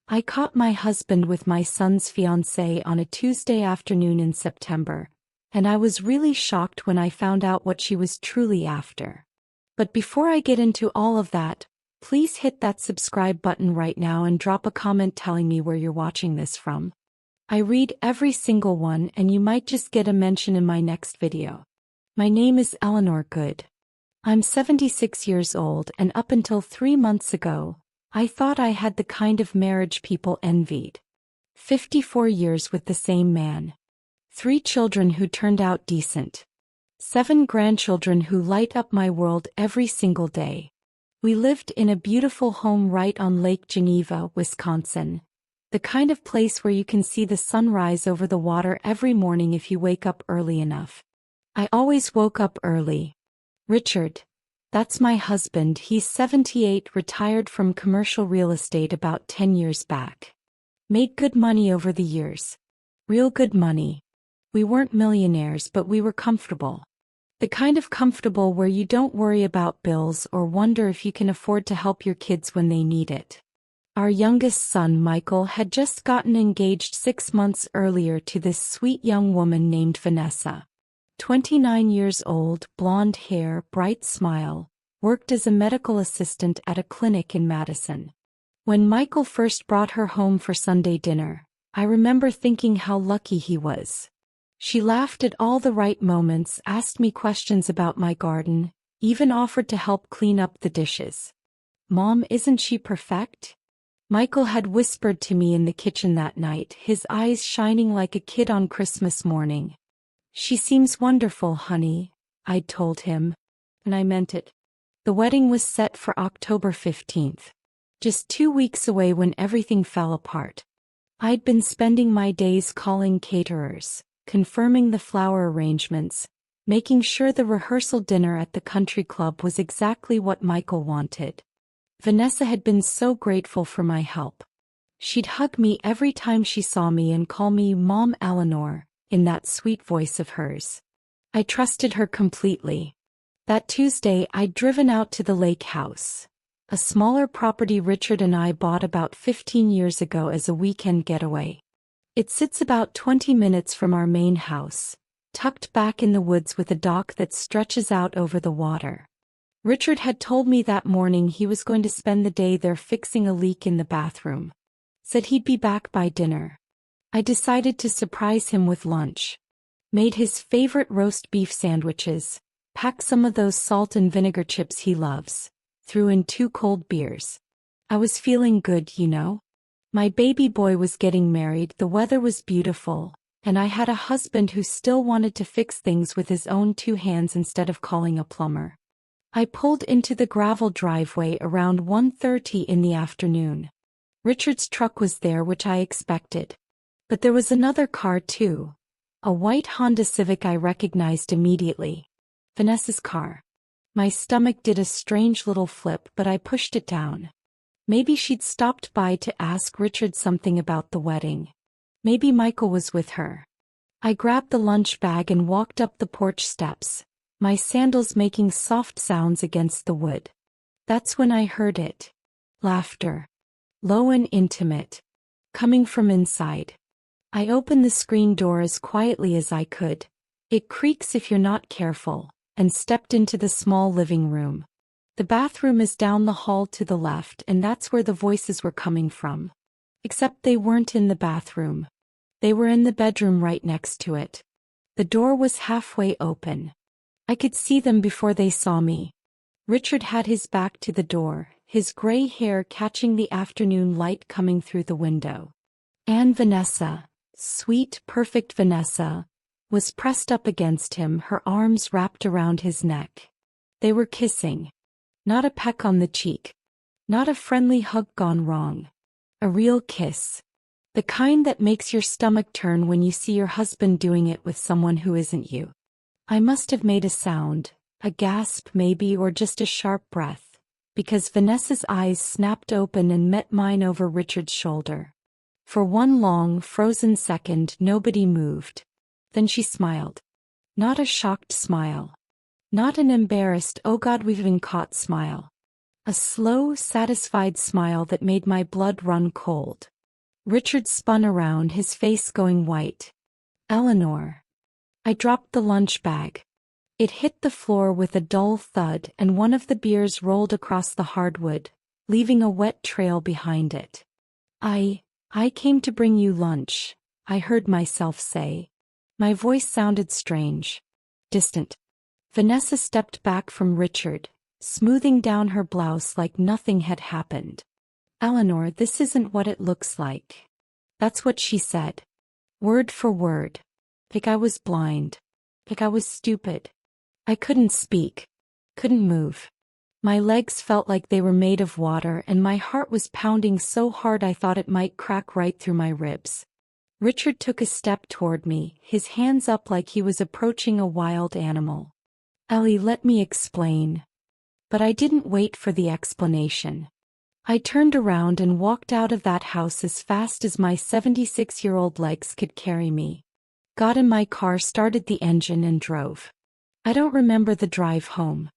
I caught my husband with my son's fiancée on a Tuesday afternoon in September, and I was really shocked when I found out what she was truly after. But before I get into all of that, please hit that subscribe button right now and drop a comment telling me where you're watching this from. I read every single one and you might just get a mention in my next video. My name is Eleanor Good. I'm 76 years old and up until 3 months ago, I thought I had the kind of marriage people envied. 54 years with the same man. 3 children who turned out decent. 7 grandchildren who light up my world every single day. We lived in a beautiful home right on Lake Geneva, Wisconsin. The kind of place where you can see the sunrise over the water every morning if you wake up early enough. I always woke up early. Richard. That's my husband. He's 78, retired from commercial real estate about 10 years back. Made good money over the years. Real good money. We weren't millionaires, but we were comfortable. The kind of comfortable where you don't worry about bills or wonder if you can afford to help your kids when they need it. Our youngest son, Michael, had just gotten engaged 6 months earlier to this sweet young woman named Vanessa. 29 years old, blonde hair, bright smile, worked as a medical assistant at a clinic in Madison. When Michael first brought her home for Sunday dinner, I remember thinking how lucky he was. She laughed at all the right moments, asked me questions about my garden, even offered to help clean up the dishes. "Mom, isn't she perfect?" Michael had whispered to me in the kitchen that night, his eyes shining like a kid on Christmas morning. "She seems wonderful, honey," I'd told him. And I meant it. The wedding was set for October 15th. Just 2 weeks away when everything fell apart. I'd been spending my days calling caterers, confirming the flower arrangements, making sure the rehearsal dinner at the country club was exactly what Michael wanted. Vanessa had been so grateful for my help. She'd hug me every time she saw me and call me Mom Eleanor, in that sweet voice of hers. I trusted her completely. That Tuesday I'd driven out to the lake house, a smaller property Richard and I bought about 15 years ago as a weekend getaway. It sits about 20 minutes from our main house, tucked back in the woods with a dock that stretches out over the water. Richard had told me that morning he was going to spend the day there fixing a leak in the bathroom. Said he'd be back by dinner. I decided to surprise him with lunch. Made his favorite roast beef sandwiches, packed some of those salt and vinegar chips he loves, threw in 2 cold beers. I was feeling good, you know. My baby boy was getting married, the weather was beautiful, and I had a husband who still wanted to fix things with his own 2 hands instead of calling a plumber. I pulled into the gravel driveway around 1:30 in the afternoon. Richard's truck was there, which I expected. But there was another car too. A white Honda Civic I recognized immediately. Vanessa's car. My stomach did a strange little flip, but I pushed it down. Maybe she'd stopped by to ask Richard something about the wedding. Maybe Michael was with her. I grabbed the lunch bag and walked up the porch steps, my sandals making soft sounds against the wood. That's when I heard it. Laughter. Low and intimate. Coming from inside. I opened the screen door as quietly as I could. It creaks if you're not careful, and stepped into the small living room. The bathroom is down the hall to the left, and that's where the voices were coming from. Except they weren't in the bathroom. They were in the bedroom right next to it. The door was halfway open. I could see them before they saw me. Richard had his back to the door, his gray hair catching the afternoon light coming through the window. And Vanessa, sweet, perfect Vanessa, was pressed up against him, her arms wrapped around his neck. They were kissing. Not a peck on the cheek. Not a friendly hug gone wrong. A real kiss. The kind that makes your stomach turn when you see your husband doing it with someone who isn't you. I must have made a sound, a gasp maybe, or just a sharp breath, because Vanessa's eyes snapped open and met mine over Richard's shoulder. For one long, frozen second nobody moved. Then she smiled. Not a shocked smile. Not an embarrassed, oh God we've been caught smile. A slow, satisfied smile that made my blood run cold. Richard spun around, his face going white. Eleanor. I dropped the lunch bag. It hit the floor with a dull thud and one of the beers rolled across the hardwood, leaving a wet trail behind it. I came to bring you lunch, I heard myself say. My voice sounded strange. Distant. Vanessa stepped back from Richard, smoothing down her blouse like nothing had happened. Eleanor, this isn't what it looks like. That's what she said. Word for word. Like I was blind. Like I was stupid. I couldn't speak. Couldn't move. My legs felt like they were made of water and my heart was pounding so hard I thought it might crack right through my ribs. Richard took a step toward me, his hands up like he was approaching a wild animal. Ellie, let me explain. But I didn't wait for the explanation. I turned around and walked out of that house as fast as my 76-year-old legs could carry me. Got in my car, started the engine and drove. I don't remember the drive home.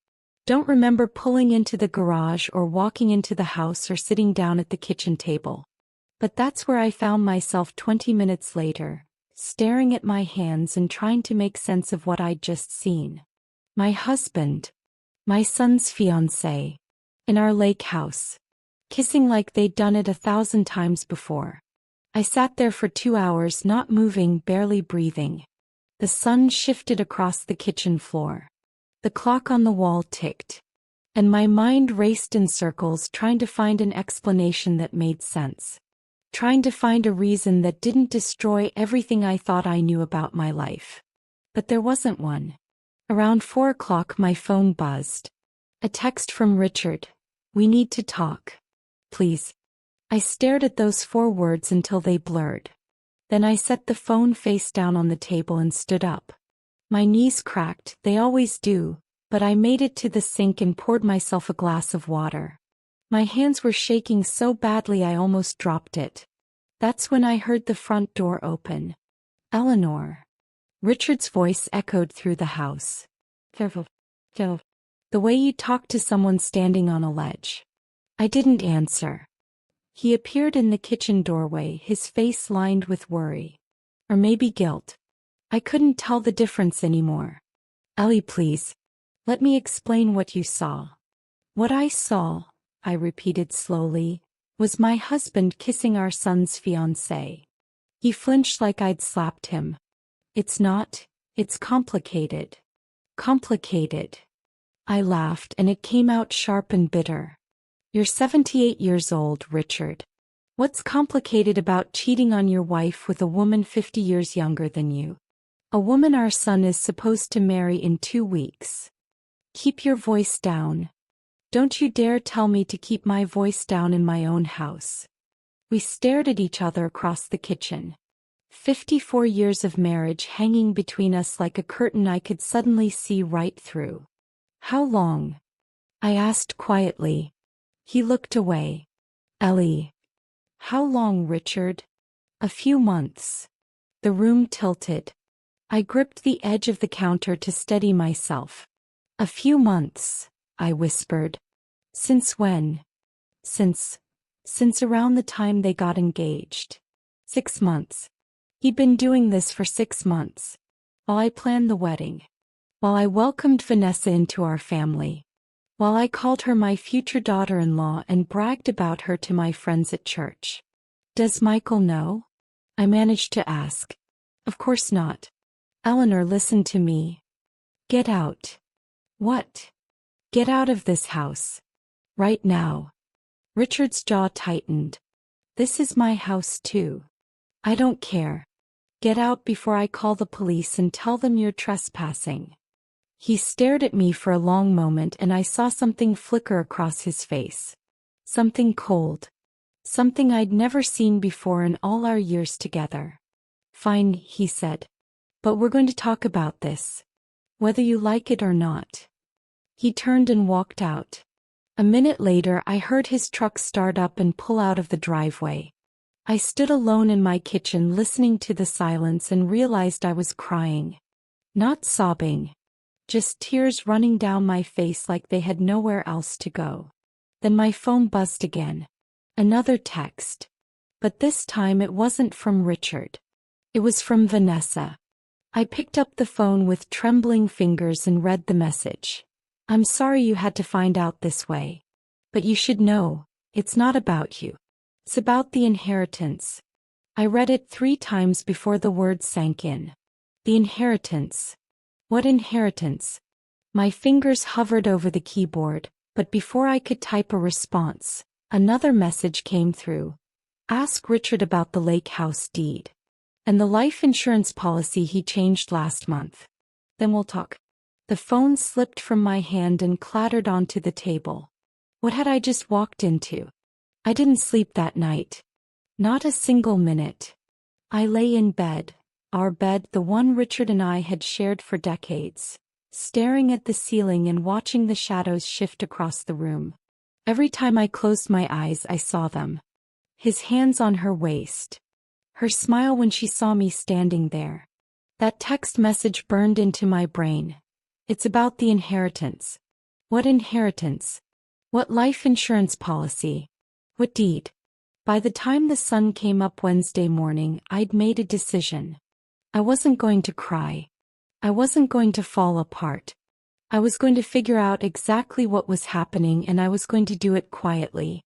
Don't remember pulling into the garage or walking into the house or sitting down at the kitchen table. But that's where I found myself 20 minutes later, staring at my hands and trying to make sense of what I'd just seen. My husband, my son's fiancée, in our lake house, kissing like they'd done it 1,000 times before. I sat there for 2 hours, not moving, barely breathing. The sun shifted across the kitchen floor. The clock on the wall ticked. And my mind raced in circles trying to find an explanation that made sense. Trying to find a reason that didn't destroy everything I thought I knew about my life. But there wasn't one. Around 4 o'clock my phone buzzed. A text from Richard. We need to talk. Please. I stared at those 4 words until they blurred. Then I set the phone face down on the table and stood up. My knees cracked, they always do, but I made it to the sink and poured myself a glass of water. My hands were shaking so badly I almost dropped it. That's when I heard the front door open. Eleanor. Richard's voice echoed through the house. Careful. The way you talk to someone standing on a ledge. I didn't answer. He appeared in the kitchen doorway, his face lined with worry. Or maybe guilt. I couldn't tell the difference anymore. Ellie, please. Let me explain what you saw. What I saw, I repeated slowly, was my husband kissing our son's fiancée. He flinched like I'd slapped him. It's complicated. Complicated. I laughed and it came out sharp and bitter. You're 78 years old, Richard. What's complicated about cheating on your wife with a woman 50 years younger than you? A woman our son is supposed to marry in 2 weeks. Keep your voice down. Don't you dare tell me to keep my voice down in my own house. We stared at each other across the kitchen. 54 years of marriage hanging between us like a curtain I could suddenly see right through. How long? I asked quietly. He looked away. Ellie. How long, Richard? A few months. The room tilted. I gripped the edge of the counter to steady myself. A few months, I whispered. Since when? Since around the time they got engaged. 6 months. He'd been doing this for 6 months. While I planned the wedding. While I welcomed Vanessa into our family. While I called her my future daughter-in-law and bragged about her to my friends at church. Does Michael know? I managed to ask. Of course not. Eleanor, listen to me. Get out. What? Get out of this house. Right now. Richard's jaw tightened. This is my house too. I don't care. Get out before I call the police and tell them you're trespassing. He stared at me for a long moment and I saw something flicker across his face. Something cold. Something I'd never seen before in all our years together. Fine, he said. But we're going to talk about this. Whether you like it or not. He turned and walked out. A minute later I heard his truck start up and pull out of the driveway. I stood alone in my kitchen listening to the silence and realized I was crying. Not sobbing. Just tears running down my face like they had nowhere else to go. Then my phone buzzed again. Another text. But this time it wasn't from Richard. It was from Vanessa. I picked up the phone with trembling fingers and read the message. I'm sorry you had to find out this way. But you should know, it's not about you. It's about the inheritance. I read it 3 times before the words sank in. The inheritance. What inheritance? My fingers hovered over the keyboard, but before I could type a response, another message came through. Ask Richard about the lake house deed. And the life insurance policy he changed last month. Then we'll talk. The phone slipped from my hand and clattered onto the table. What had I just walked into? I didn't sleep that night. Not a single minute. I lay in bed, our bed, the one Richard and I had shared for decades, staring at the ceiling and watching the shadows shift across the room. Every time I closed my eyes, I saw them. His hands on her waist. Her smile when she saw me standing there. That text message burned into my brain. It's about the inheritance. What inheritance? What life insurance policy? What deed? By the time the sun came up Wednesday morning, I'd made a decision. I wasn't going to cry. I wasn't going to fall apart. I was going to figure out exactly what was happening, and I was going to do it quietly.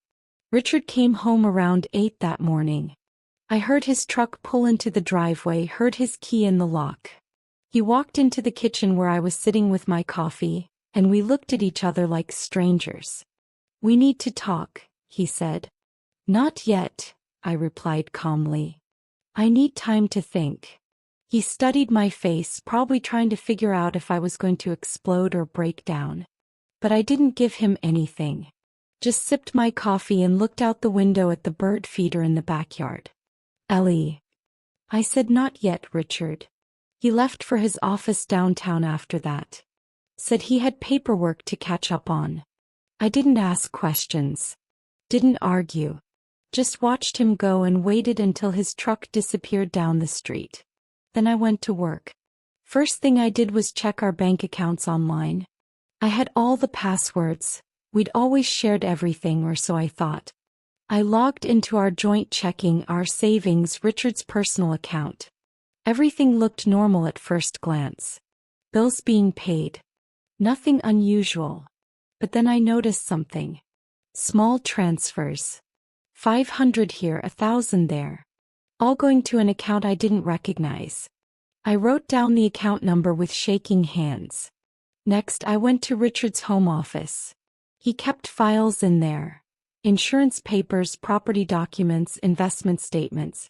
Richard came home around 8 that morning. I heard his truck pull into the driveway, heard his key in the lock. He walked into the kitchen where I was sitting with my coffee, and we looked at each other like strangers. We need to talk, he said. Not yet, I replied calmly. I need time to think. He studied my face, probably trying to figure out if I was going to explode or break down. But I didn't give him anything. Just sipped my coffee and looked out the window at the bird feeder in the backyard. Ellie. I said, not yet, Richard. He left for his office downtown after that. Said he had paperwork to catch up on. I didn't ask questions. Didn't argue. Just watched him go and waited until his truck disappeared down the street. Then I went to work. First thing I did was check our bank accounts online. I had all the passwords. We'd always shared everything, or so I thought. I logged into our joint checking, our savings, Richard's personal account. Everything looked normal at first glance. Bills being paid. Nothing unusual. But then I noticed something. Small transfers. 500 here, 1,000 there. All going to an account I didn't recognize. I wrote down the account number with shaking hands. Next, I went to Richard's home office. He kept files in there. Insurance papers, property documents, investment statements.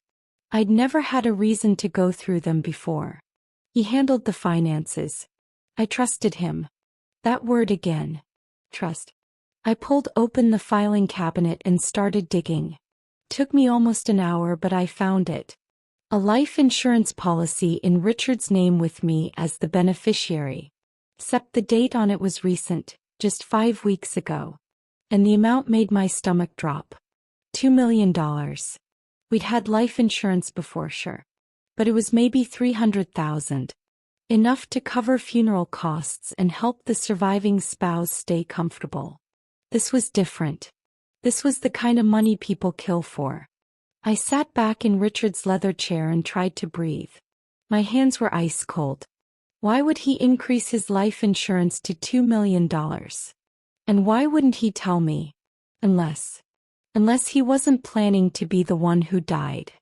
I'd never had a reason to go through them before. He handled the finances. I trusted him. That word again. Trust. I pulled open the filing cabinet and started digging. Took me almost an hour, but I found it. A life insurance policy in Richard's name with me as the beneficiary. Except the date on it was recent, just 5 weeks ago. And the amount made my stomach drop. $2 million. We'd had life insurance before, sure. But it was maybe $300,000. Enough to cover funeral costs and help the surviving spouse stay comfortable. This was different. This was the kind of money people kill for. I sat back in Richard's leather chair and tried to breathe. My hands were ice cold. Why would he increase his life insurance to $2 million? And why wouldn't he tell me? Unless he wasn't planning to be the one who died.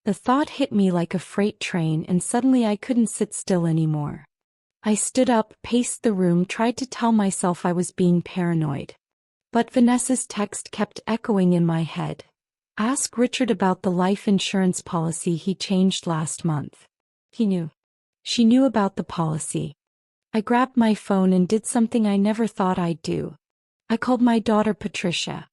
The thought hit me like a freight train, and suddenly I couldn't sit still anymore. I stood up, paced the room, tried to tell myself I was being paranoid. But Vanessa's text kept echoing in my head. Ask Richard about the life insurance policy he changed last month. He knew. She knew about the policy. I grabbed my phone and did something I never thought I'd do. I called my daughter Patricia.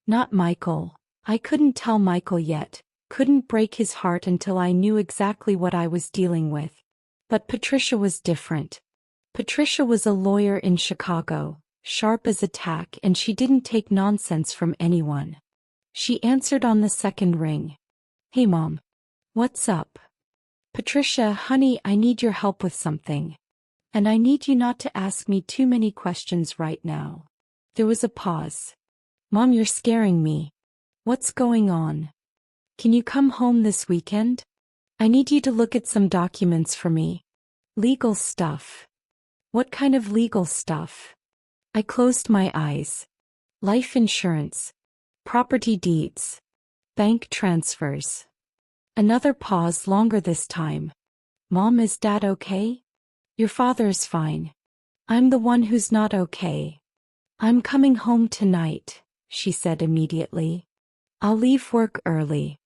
Not Michael. I couldn't tell Michael yet, couldn't break his heart until I knew exactly what I was dealing with. But Patricia was different. Patricia was a lawyer in Chicago, sharp as a tack, and she didn't take nonsense from anyone. She answered on the second ring. Hey Mom. What's up? Patricia, honey, I need your help with something. And I need you not to ask me too many questions right now. There was a pause. Mom, you're scaring me. What's going on? Can you come home this weekend? I need you to look at some documents for me. Legal stuff. What kind of legal stuff? I closed my eyes. Life insurance. Property deeds. Bank transfers. Another pause, longer this time. Mom, is Dad okay? Your father's fine. I'm the one who's not okay. I'm coming home tonight, she said immediately. I'll leave work early.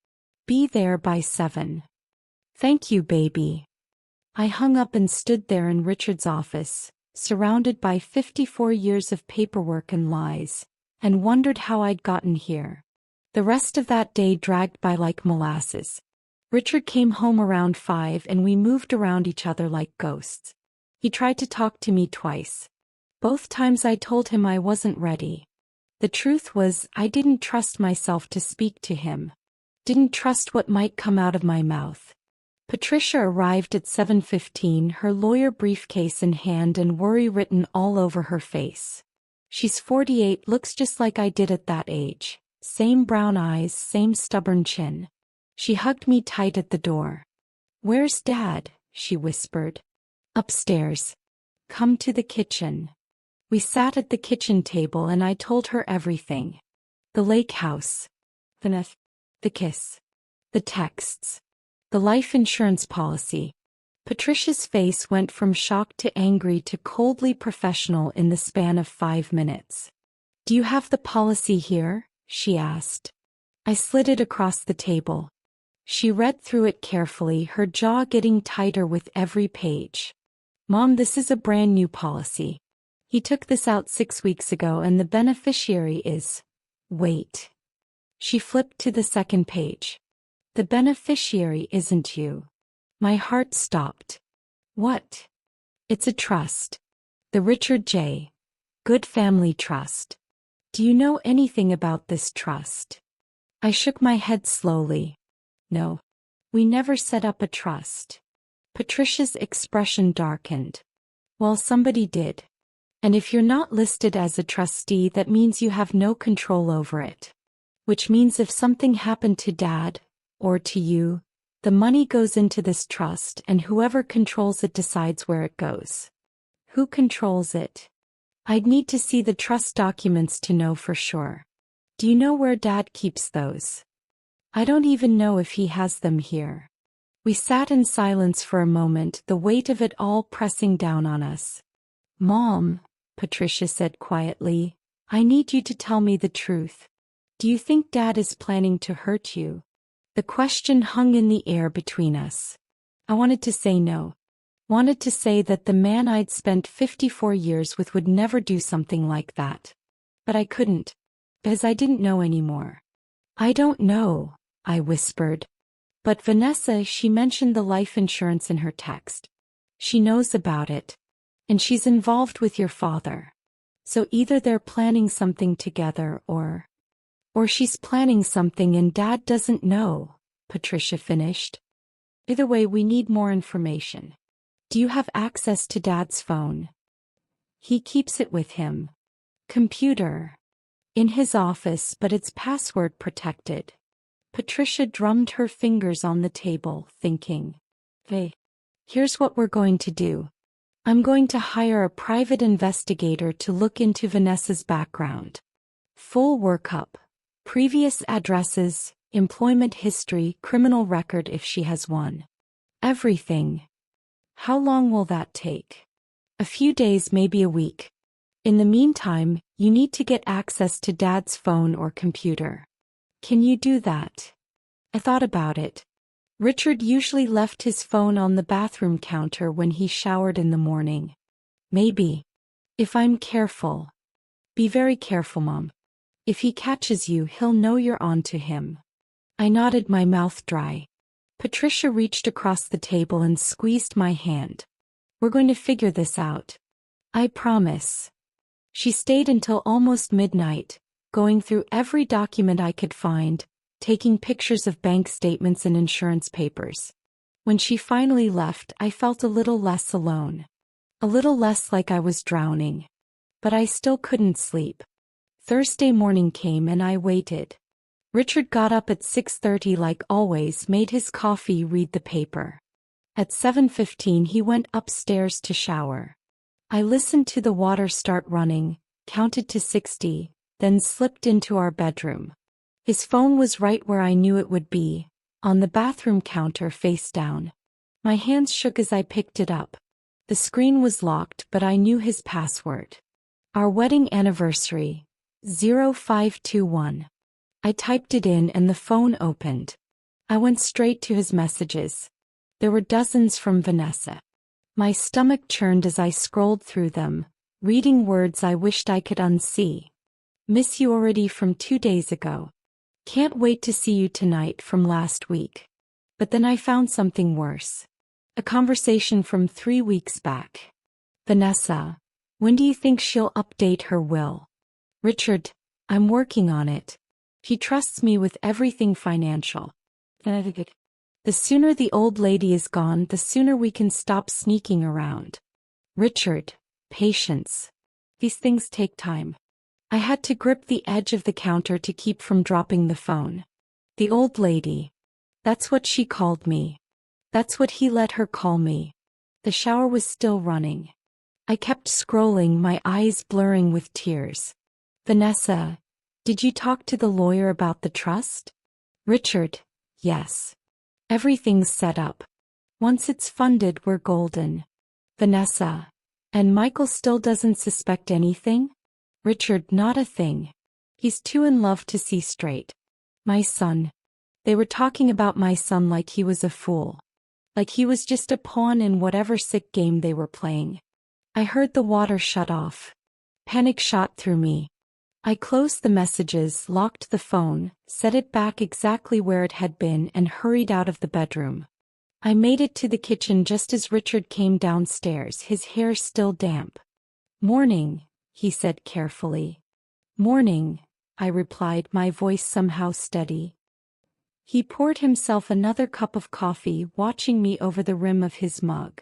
Be there by 7. Thank you, baby. I hung up and stood there in Richard's office, surrounded by 54 years of paperwork and lies, and wondered how I'd gotten here. The rest of that day dragged by like molasses. Richard came home around 5 and we moved around each other like ghosts. He tried to talk to me twice. Both times I told him I wasn't ready. The truth was, I didn't trust myself to speak to him. Didn't trust what might come out of my mouth. Patricia arrived at 7:15, her lawyer briefcase in hand and worry written all over her face. She's 48, looks just like I did at that age. Same brown eyes, same stubborn chin. She hugged me tight at the door. Where's Dad? She whispered. Upstairs. Come to the kitchen. We sat at the kitchen table and I told her everything. The lake house. The kiss. The texts. The life insurance policy. Patricia's face went from shock to angry to coldly professional in the span of 5 minutes. Do you have the policy here? She asked. I slid it across the table. She read through it carefully, her jaw getting tighter with every page. Mom, this is a brand new policy. He took this out 6 weeks ago and the beneficiary is... Wait. She flipped to the second page. The beneficiary isn't you. My heart stopped. What? It's a trust. The Richard J. Good Family Trust. Do you know anything about this trust? I shook my head slowly. No. We never set up a trust. Patricia's expression darkened. Well, somebody did. And if you're not listed as a trustee, that means you have no control over it. Which means if something happened to Dad, or to you, the money goes into this trust and whoever controls it decides where it goes. Who controls it? I'd need to see the trust documents to know for sure. Do you know where Dad keeps those? I don't even know if he has them here. We sat in silence for a moment, the weight of it all pressing down on us. Mom, Patricia said quietly, I need you to tell me the truth. Do you think Dad is planning to hurt you? The question hung in the air between us. I wanted to say no. Wanted to say that the man I'd spent 54 years with would never do something like that. But I couldn't. Because I didn't know anymore. I don't know, I whispered. But Vanessa, she mentioned the life insurance in her text. She knows about it. And she's involved with your father. So either they're planning something together or she's planning something and Dad doesn't know, Patricia finished. Either way, we need more information. Do you have access to Dad's phone? He keeps it with him. Computer. In his office, but it's password protected. Patricia drummed her fingers on the table, thinking. Hey, here's what we're going to do. I'm going to hire a private investigator to look into Vanessa's background. Full workup. Previous addresses, employment history, criminal record if she has one. Everything. How long will that take? A few days, maybe a week. In the meantime, you need to get access to Dad's phone or computer. Can you do that? I thought about it. Richard usually left his phone on the bathroom counter when he showered in the morning. Maybe. If I'm careful. Be very careful, Mom. If he catches you, he'll know you're on to him. I nodded, my mouth dry. Patricia reached across the table and squeezed my hand. We're going to figure this out. I promise. She stayed until almost midnight, going through every document I could find, taking pictures of bank statements and insurance papers. When she finally left, I felt a little less alone. A little less like I was drowning. But I still couldn't sleep. Thursday morning came and I waited. Richard got up at 6:30 like always, made his coffee, read the paper. At 7:15 he went upstairs to shower. I listened to the water start running, counted to 60, then slipped into our bedroom. His phone was right where I knew it would be, on the bathroom counter face down. My hands shook as I picked it up. The screen was locked, but I knew his password. Our wedding anniversary, 0521. I typed it in and the phone opened. I went straight to his messages. There were dozens from Vanessa. My stomach churned as I scrolled through them, reading words I wished I could unsee. Miss you already from 2 days ago. Can't wait to see you tonight from last week. But then I found something worse. A conversation from 3 weeks back. Vanessa, when do you think she'll update her will? Richard, I'm working on it. He trusts me with everything financial. The sooner the old lady is gone, the sooner we can stop sneaking around. Richard, patience. These things take time. I had to grip the edge of the counter to keep from dropping the phone. The old lady. That's what she called me. That's what he let her call me. The shower was still running. I kept scrolling, my eyes blurring with tears. Vanessa, did you talk to the lawyer about the trust? Richard, yes. Everything's set up. Once it's funded, we're golden. Vanessa, and Michael still doesn't suspect anything? Richard, not a thing. He's too in love to see straight. My son. They were talking about my son like he was a fool. Like he was just a pawn in whatever sick game they were playing. I heard the water shut off. Panic shot through me. I closed the messages, locked the phone, set it back exactly where it had been, and hurried out of the bedroom. I made it to the kitchen just as Richard came downstairs, his hair still damp. Morning, he said carefully. Morning, I replied, my voice somehow steady. He poured himself another cup of coffee, watching me over the rim of his mug.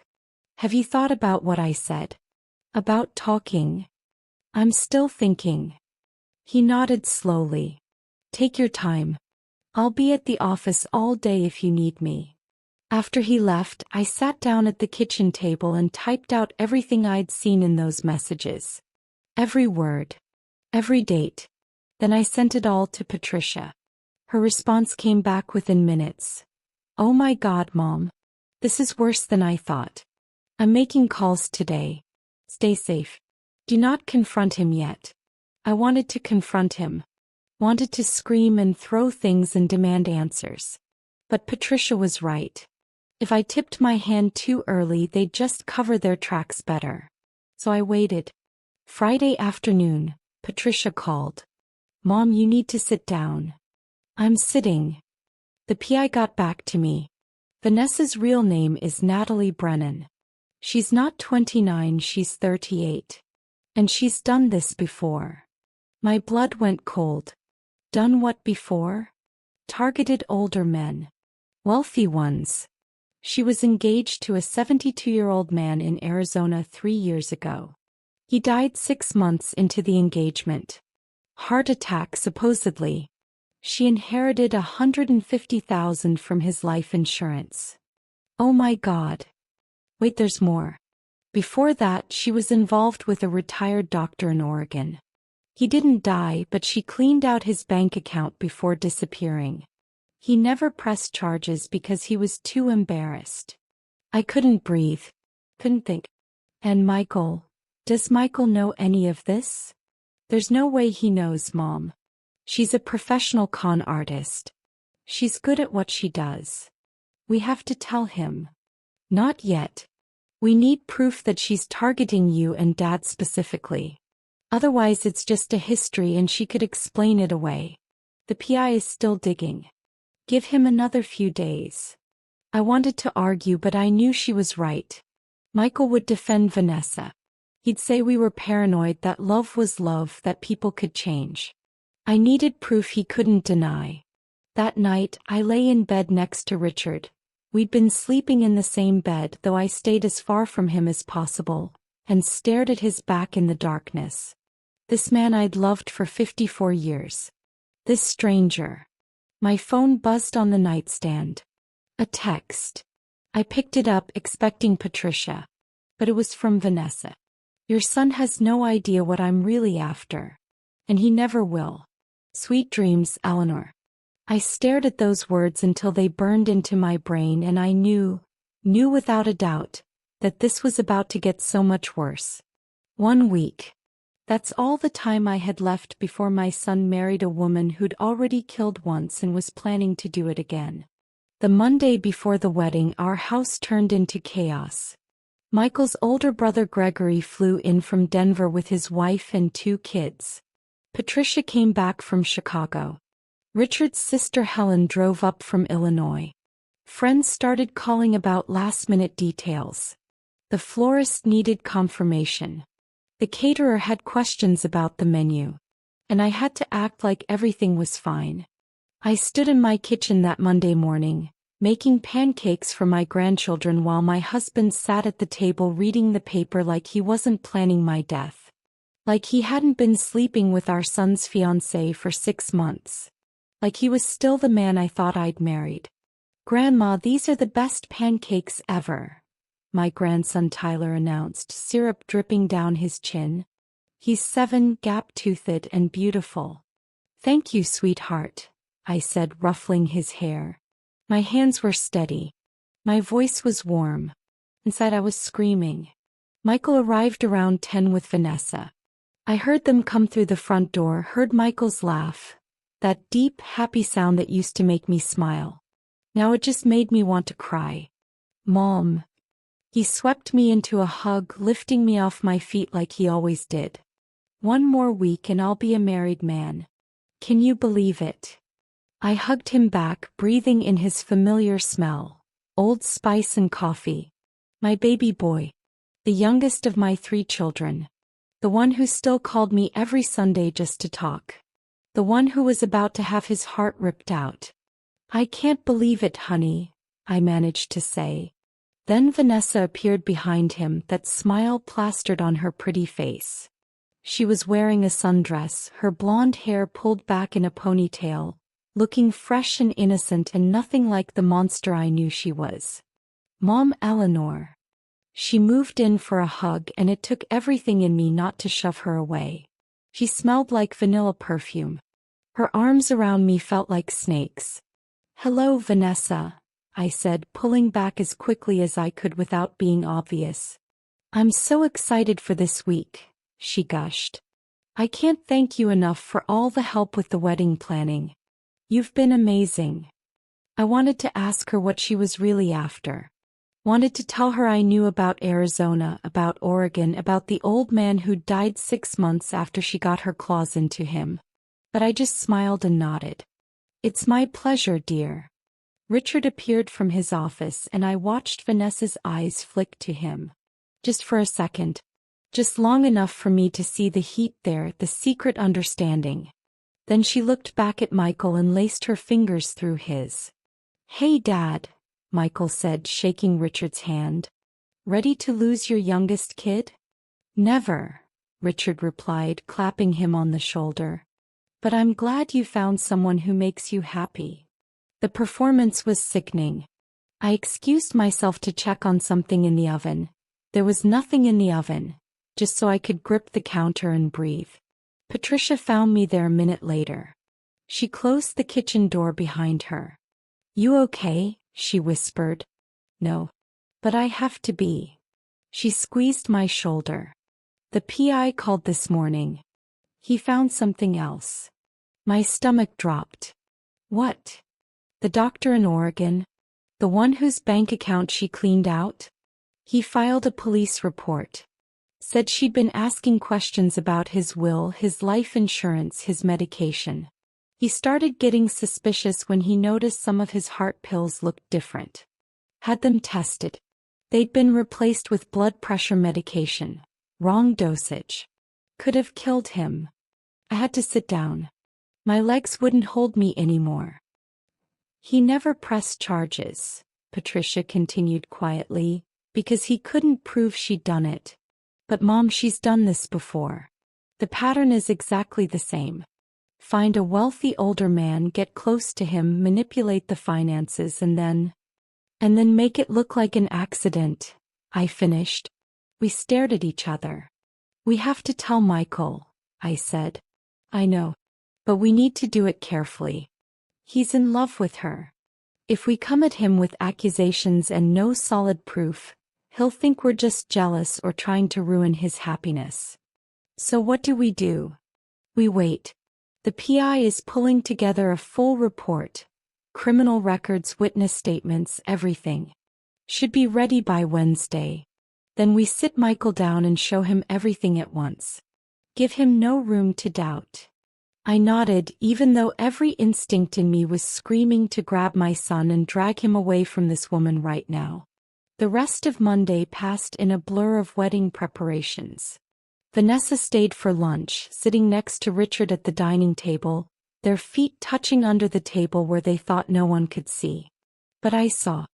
Have you thought about what I said? About talking? I'm still thinking. He nodded slowly. Take your time. I'll be at the office all day if you need me. After he left, I sat down at the kitchen table and typed out everything I'd seen in those messages. Every word. Every date. Then I sent it all to Patricia. Her response came back within minutes. Oh my God, Mom. This is worse than I thought. I'm making calls today. Stay safe. Do not confront him yet. I wanted to confront him. Wanted to scream and throw things and demand answers. But Patricia was right. If I tipped my hand too early, they'd just cover their tracks better. So I waited. Friday afternoon, Patricia called. Mom, you need to sit down. I'm sitting. The PI got back to me. Vanessa's real name is Natalie Brennan. She's not 29, she's 38. And she's done this before. My blood went cold. Done what before? Targeted older men. Wealthy ones. She was engaged to a 72-year-old man in Arizona 3 years ago. He died 6 months into the engagement. Heart attack, supposedly. She inherited $150,000 from his life insurance. Oh my God. Wait, there's more. Before that, she was involved with a retired doctor in Oregon. He didn't die, but she cleaned out his bank account before disappearing. He never pressed charges because he was too embarrassed. I couldn't breathe. Couldn't think. And Michael, does Michael know any of this? There's no way he knows, Mom. She's a professional con artist. She's good at what she does. We have to tell him. Not yet. We need proof that she's targeting you and Dad specifically. Otherwise it's just a history and she could explain it away. The PI is still digging. Give him another few days. I wanted to argue, but I knew she was right. Michael would defend Vanessa. He'd say we were paranoid, that love was love, that people could change. I needed proof he couldn't deny. That night, I lay in bed next to Richard. We'd been sleeping in the same bed, though I stayed as far from him as possible, and stared at his back in the darkness. This man I'd loved for 54 years. This stranger. My phone buzzed on the nightstand. A text. I picked it up expecting Patricia. But it was from Vanessa. Your son has no idea what I'm really after. And he never will. Sweet dreams, Eleanor. I stared at those words until they burned into my brain, and I knew without a doubt, that this was about to get so much worse. 1 week. That's all the time I had left before my son married a woman who'd already killed once and was planning to do it again. The Monday before the wedding, our house turned into chaos. Michael's older brother Gregory flew in from Denver with his wife and 2 kids. Patricia came back from Chicago. Richard's sister Helen drove up from Illinois. Friends started calling about last-minute details. The florist needed confirmation. The caterer had questions about the menu. And I had to act like everything was fine. I stood in my kitchen that Monday morning, making pancakes for my grandchildren while my husband sat at the table reading the paper like he wasn't planning my death. Like he hadn't been sleeping with our son's fiancée for 6 months. Like he was still the man I thought I'd married. Grandma, these are the best pancakes ever, my grandson Tyler announced, syrup dripping down his chin. He's 7, gap-toothed and beautiful. Thank you, sweetheart, I said, ruffling his hair. My hands were steady. My voice was warm. Inside I was screaming. Michael arrived around 10 with Vanessa. I heard them come through the front door, heard Michael's laugh. That deep, happy sound that used to make me smile. Now it just made me want to cry. Mom. He swept me into a hug, lifting me off my feet like he always did. 1 more week and I'll be a married man. Can you believe it? I hugged him back, breathing in his familiar smell. Old Spice and coffee. My baby boy. The youngest of my 3 children. The one who still called me every Sunday just to talk. The one who was about to have his heart ripped out. I can't believe it, honey, I managed to say. Then Vanessa appeared behind him, that smile plastered on her pretty face. She was wearing a sundress, her blonde hair pulled back in a ponytail, looking fresh and innocent and nothing like the monster I knew she was. Mom, Eleanor. She moved in for a hug, and it took everything in me not to shove her away. She smelled like vanilla perfume. Her arms around me felt like snakes. Hello, Vanessa, I said, pulling back as quickly as I could without being obvious. I'm so excited for this week, she gushed. I can't thank you enough for all the help with the wedding planning. You've been amazing. I wanted to ask her what she was really after. Wanted to tell her I knew about Arizona, about Oregon, about the old man who died 6 months after she got her claws into him. But I just smiled and nodded. It's my pleasure, dear. Richard appeared from his office and I watched Vanessa's eyes flick to him. Just for a second. Just long enough for me to see the heat there, the secret understanding. Then she looked back at Michael and laced her fingers through his. Hey, Dad, Michael said, shaking Richard's hand. Ready to lose your youngest kid? Never, Richard replied, clapping him on the shoulder. But I'm glad you found someone who makes you happy. The performance was sickening. I excused myself to check on something in the oven. There was nothing in the oven, just so I could grip the counter and breathe. Patricia found me there a minute later. She closed the kitchen door behind her. You okay? She whispered. No. But I have to be. She squeezed my shoulder. The PI called this morning. He found something else. My stomach dropped. What? The doctor in Oregon? The one whose bank account she cleaned out? He filed a police report. Said she'd been asking questions about his will, his life insurance, his medication. He started getting suspicious when he noticed some of his heart pills looked different. Had them tested. They'd been replaced with blood pressure medication. Wrong dosage. Could have killed him. I had to sit down. My legs wouldn't hold me anymore. He never pressed charges, Patricia continued quietly, because he couldn't prove she'd done it. But Mom, she's done this before. The pattern is exactly the same. Find a wealthy older man, get close to him, manipulate the finances, and then make it look like an accident, I finished. We stared at each other. We have to tell Michael, I said. I know. But we need to do it carefully. He's in love with her. If we come at him with accusations and no solid proof, he'll think we're just jealous or trying to ruin his happiness. So what do? We wait. The PI is pulling together a full report. Criminal records, witness statements, everything. Should be ready by Wednesday. Then we sit Michael down and show him everything at once. Give him no room to doubt. I nodded, even though every instinct in me was screaming to grab my son and drag him away from this woman right now. The rest of Monday passed in a blur of wedding preparations. Vanessa stayed for lunch, sitting next to Richard at the dining table, their feet touching under the table where they thought no one could see. But I saw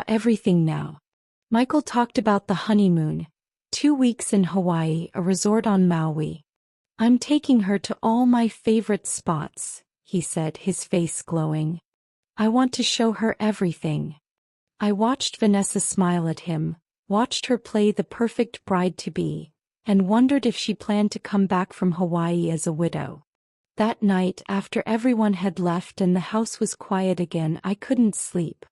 everything now. Michael talked about the honeymoon, 2 weeks in Hawaii, a resort on Maui. I'm taking her to all my favorite spots, he said, his face glowing. I want to show her everything. I watched Vanessa smile at him, watched her play the perfect bride-to-be, and wondered if she planned to come back from Hawaii as a widow. That night, after everyone had left and the house was quiet again, I couldn't sleep.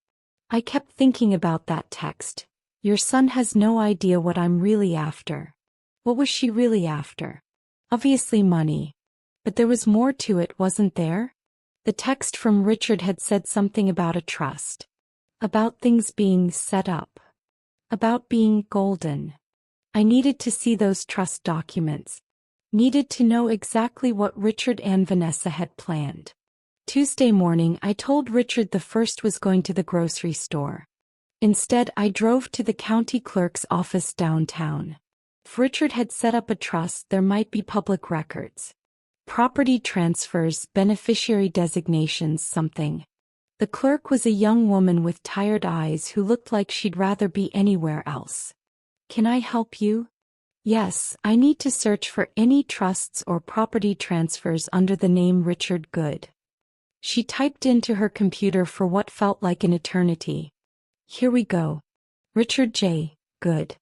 I kept thinking about that text. Your son has no idea what I'm really after. What was she really after? Obviously money. But there was more to it, wasn't there? The text from Richard had said something about a trust. About things being set up. About being golden. I needed to see those trust documents. Needed to know exactly what Richard and Vanessa had planned. Tuesday morning, I told Richard the first was going to the grocery store. Instead, I drove to the county clerk's office downtown. If Richard had set up a trust, there might be public records. Property transfers, beneficiary designations, something. The clerk was a young woman with tired eyes who looked like she'd rather be anywhere else. Can I help you? Yes, I need to search for any trusts or property transfers under the name Richard Good. She typed into her computer for what felt like an eternity. Here we go. Richard J. Good.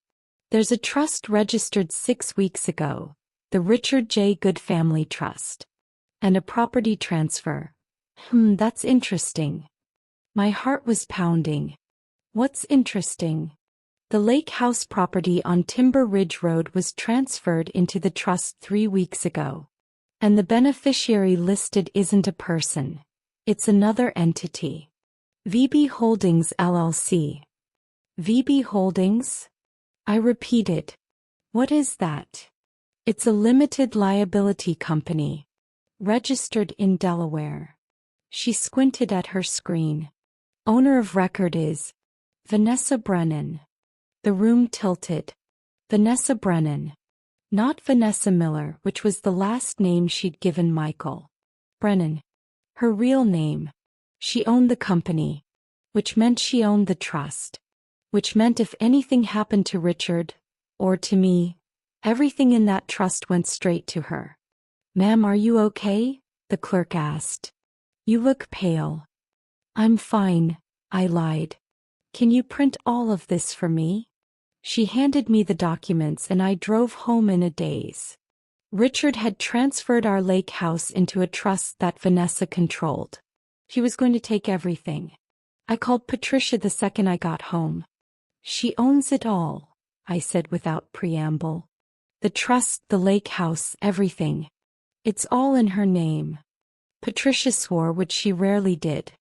There's a trust registered 6 weeks ago, the Richard J. Good Family Trust. And a property transfer. That's interesting. My heart was pounding. What's interesting? The lake house property on Timber Ridge Road was transferred into the trust 3 weeks ago. And the beneficiary listed isn't a person. It's another entity. VB Holdings LLC. VB Holdings? I repeated. What is that? It's a limited liability company. Registered in Delaware. She squinted at her screen. Owner of record is Vanessa Brennan. The room tilted. Vanessa Brennan. Not Vanessa Miller, which was the last name she'd given Michael. Brennan. Her real name. She owned the company. Which meant she owned the trust. Which meant if anything happened to Richard, or to me, everything in that trust went straight to her. Ma'am, are you okay? The clerk asked. You look pale. I'm fine, I lied. Can you print all of this for me? She handed me the documents and I drove home in a daze. Richard had transferred our lake house into a trust that Vanessa controlled. She was going to take everything. I called Patricia the second I got home. She owns it all, I said without preamble. The trust, the lake house, everything. It's all in her name. Patricia swore, which she rarely did.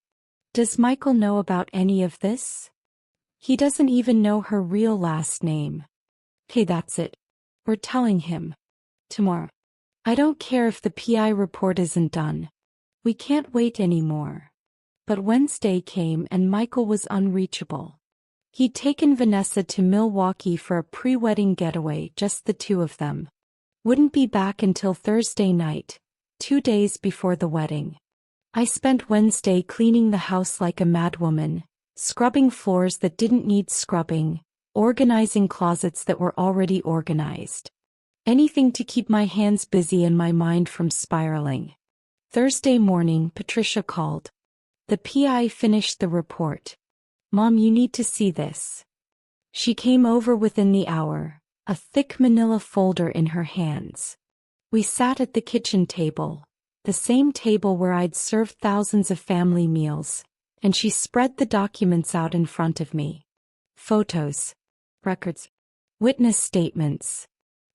Does Michael know about any of this? He doesn't even know her real last name. Okay, that's it. We're telling him. Tomorrow. I don't care if the PI report isn't done. We can't wait anymore. But Wednesday came and Michael was unreachable. He'd taken Vanessa to Milwaukee for a pre-wedding getaway, just the two of them. Wouldn't be back until Thursday night, 2 days before the wedding. I spent Wednesday cleaning the house like a madwoman, scrubbing floors that didn't need scrubbing, organizing closets that were already organized. Anything to keep my hands busy and my mind from spiraling. Thursday morning, Patricia called. The PI finished the report. "Mom, you need to see this." She came over within the hour, a thick manila folder in her hands. We sat at the kitchen table, the same table where I'd served thousands of family meals, and she spread the documents out in front of me. Photos, records, witness statements.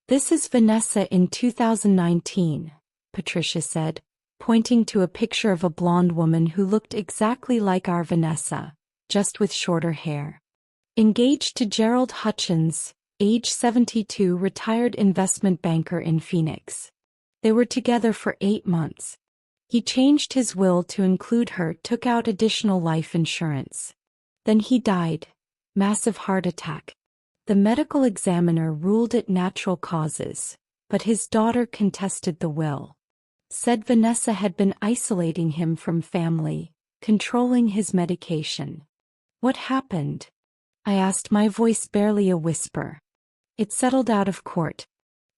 "This is Vanessa in 2019, Patricia said, pointing to a picture of a blonde woman who looked exactly like our Vanessa, just with shorter hair. Engaged to Gerald Hutchins, age 72, retired investment banker in Phoenix. They were together for 8 months. He changed his will to include her, took out additional life insurance. Then he died. Massive heart attack. The medical examiner ruled it natural causes, but his daughter contested the will. Said Vanessa had been isolating him from family, controlling his medication." "What happened?" I asked, my voice barely a whisper. "It settled out of court.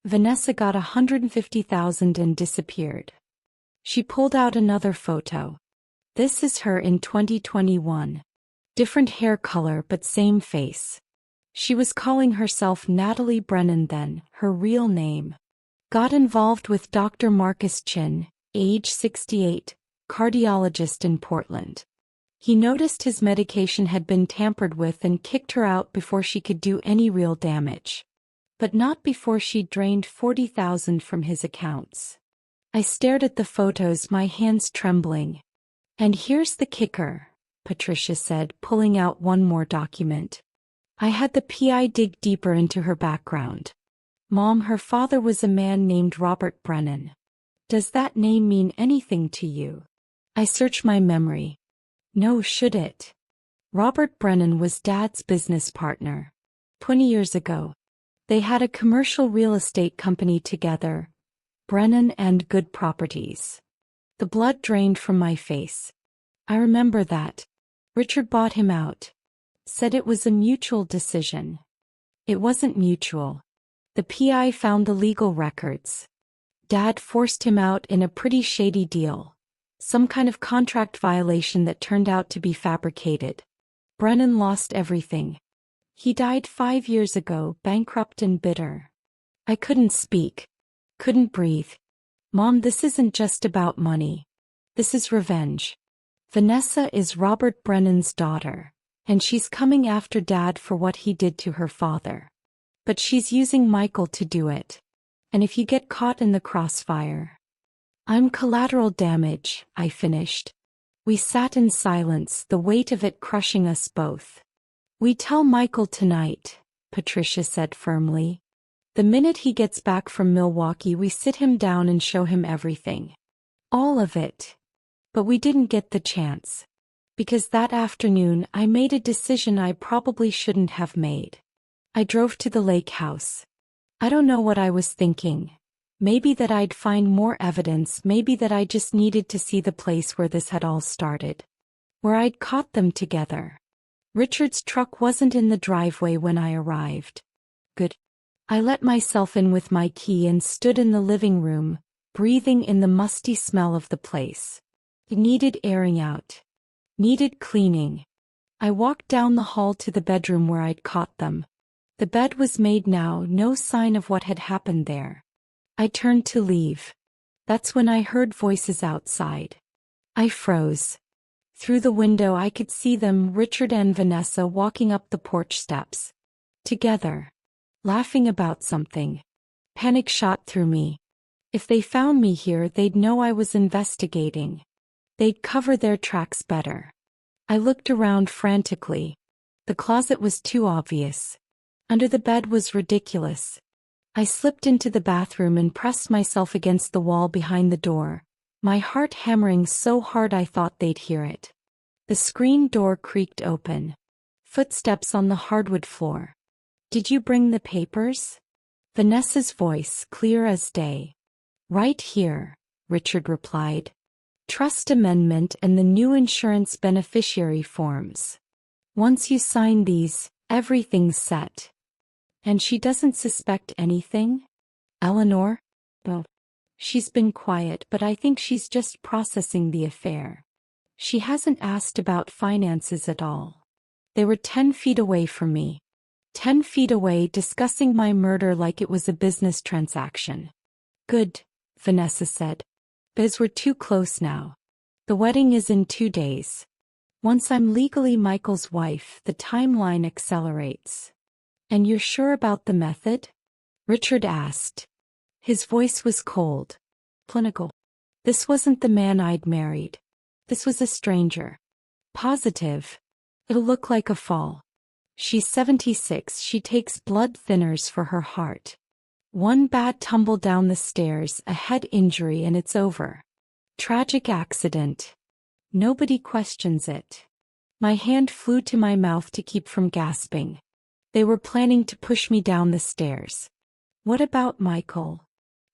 Vanessa got $150,000 and disappeared." She pulled out another photo. "This is her in 2021. Different hair color but same face. She was calling herself Natalie Brennan then, her real name. Got involved with Dr. Marcus Chin, age 68, cardiologist in Portland. He noticed his medication had been tampered with and kicked her out before she could do any real damage. But not before she drained $40,000 from his accounts." I stared at the photos, my hands trembling. "And here's the kicker," Patricia said, pulling out one more document. I had the PI dig deeper into her background. "Mom, her father was a man named Robert Brennan. Does that name mean anything to you?" I searched my memory. No, should it? Robert Brennan was Dad's business partner. 20 years ago. They had a commercial real estate company together, Brennan and Good Properties. The blood drained from my face. I remember that. Richard bought him out. Said it was a mutual decision. It wasn't mutual. The PI found the legal records. Dad forced him out in a pretty shady deal. Some kind of contract violation that turned out to be fabricated. Brennan lost everything. He died 5 years ago, bankrupt and bitter. I couldn't speak. Couldn't breathe. "Mom, this isn't just about money. This is revenge. Vanessa is Robert Brennan's daughter, and she's coming after Dad for what he did to her father. But she's using Michael to do it. And if you get caught in the crossfire..." "I'm collateral damage," I finished. We sat in silence, the weight of it crushing us both. "We tell Michael tonight," Patricia said firmly. "The minute he gets back from Milwaukee, we sit him down and show him everything. All of it." But we didn't get the chance. Because that afternoon I made a decision I probably shouldn't have made. I drove to the lake house. I don't know what I was thinking. Maybe that I'd find more evidence, maybe that I just needed to see the place where this had all started. Where I'd caught them together. Richard's truck wasn't in the driveway when I arrived. Good. I let myself in with my key and stood in the living room, breathing in the musty smell of the place. It needed airing out. Needed cleaning. I walked down the hall to the bedroom where I'd caught them. The bed was made now, no sign of what had happened there. I turned to leave. That's when I heard voices outside. I froze. Through the window I could see them, Richard and Vanessa, walking up the porch steps. Together. Laughing about something. Panic shot through me. If they found me here, they'd know I was investigating. They'd cover their tracks better. I looked around frantically. The closet was too obvious. Under the bed was ridiculous. I slipped into the bathroom and pressed myself against the wall behind the door, my heart hammering so hard I thought they'd hear it. The screen door creaked open. Footsteps on the hardwood floor. "Did you bring the papers?" Vanessa's voice, clear as day. "Right here," Richard replied. "Trust amendment and the new insurance beneficiary forms. Once you sign these, everything's set." "And she doesn't suspect anything?" "Eleanor?" "Oh, She's been quiet, but I think she's just processing the affair. She hasn't asked about finances at all. They were 10 feet away from me. 10 feet away, discussing my murder like it was a business transaction. Good, Vanessa said. Biz, we're too close now. The wedding is in 2 days. Once I'm legally Michael's wife, the timeline accelerates. And you're sure about the method? Richard asked. His voice was cold, clinical. This wasn't the man I'd married. This was a stranger. Positive. It'll look like a fall. She's 76, she takes blood thinners for her heart. One bad tumble down the stairs, a head injury, and it's over. Tragic accident. Nobody questions it. My hand flew to my mouth to keep from gasping. They were planning to push me down the stairs. What about Michael?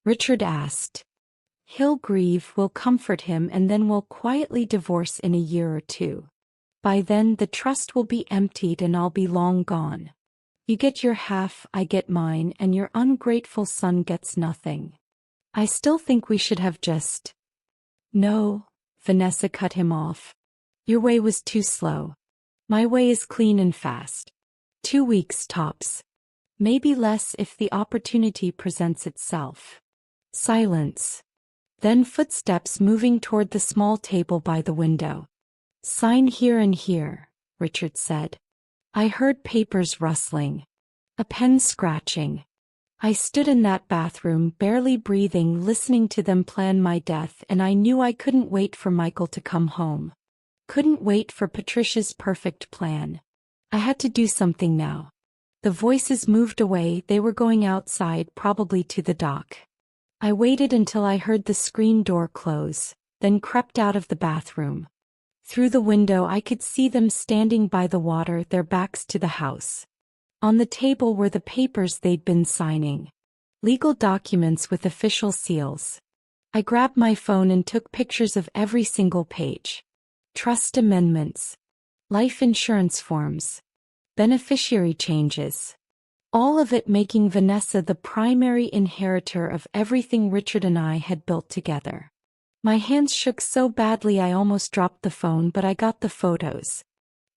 Richard asked. He'll grieve, we'll comfort him, and then we'll quietly divorce in a year or 2. By then the trust will be emptied and I'll be long gone. You get your half, I get mine, and your ungrateful son gets nothing. I still think we should have just... No, Vanessa cut him off. Your way was too slow. My way is clean and fast. 2 weeks tops. Maybe less if the opportunity presents itself. Silence. Then footsteps moving toward the small table by the window. Sign here and here, Richard said. I heard papers rustling. A pen scratching. I stood in that bathroom, barely breathing, listening to them plan my death, and I knew I couldn't wait for Michael to come home. Couldn't wait for Patricia's perfect plan. I had to do something now. The voices moved away, they were going outside, probably to the dock. I waited until I heard the screen door close, then crept out of the bathroom. Through the window I could see them standing by the water, their backs to the house. On the table were the papers they'd been signing. Legal documents with official seals. I grabbed my phone and took pictures of every single page. Trust amendments. Life insurance forms. Beneficiary changes. All of it making Vanessa the primary inheritor of everything Richard and I had built together. My hands shook so badly I almost dropped the phone, but I got the photos.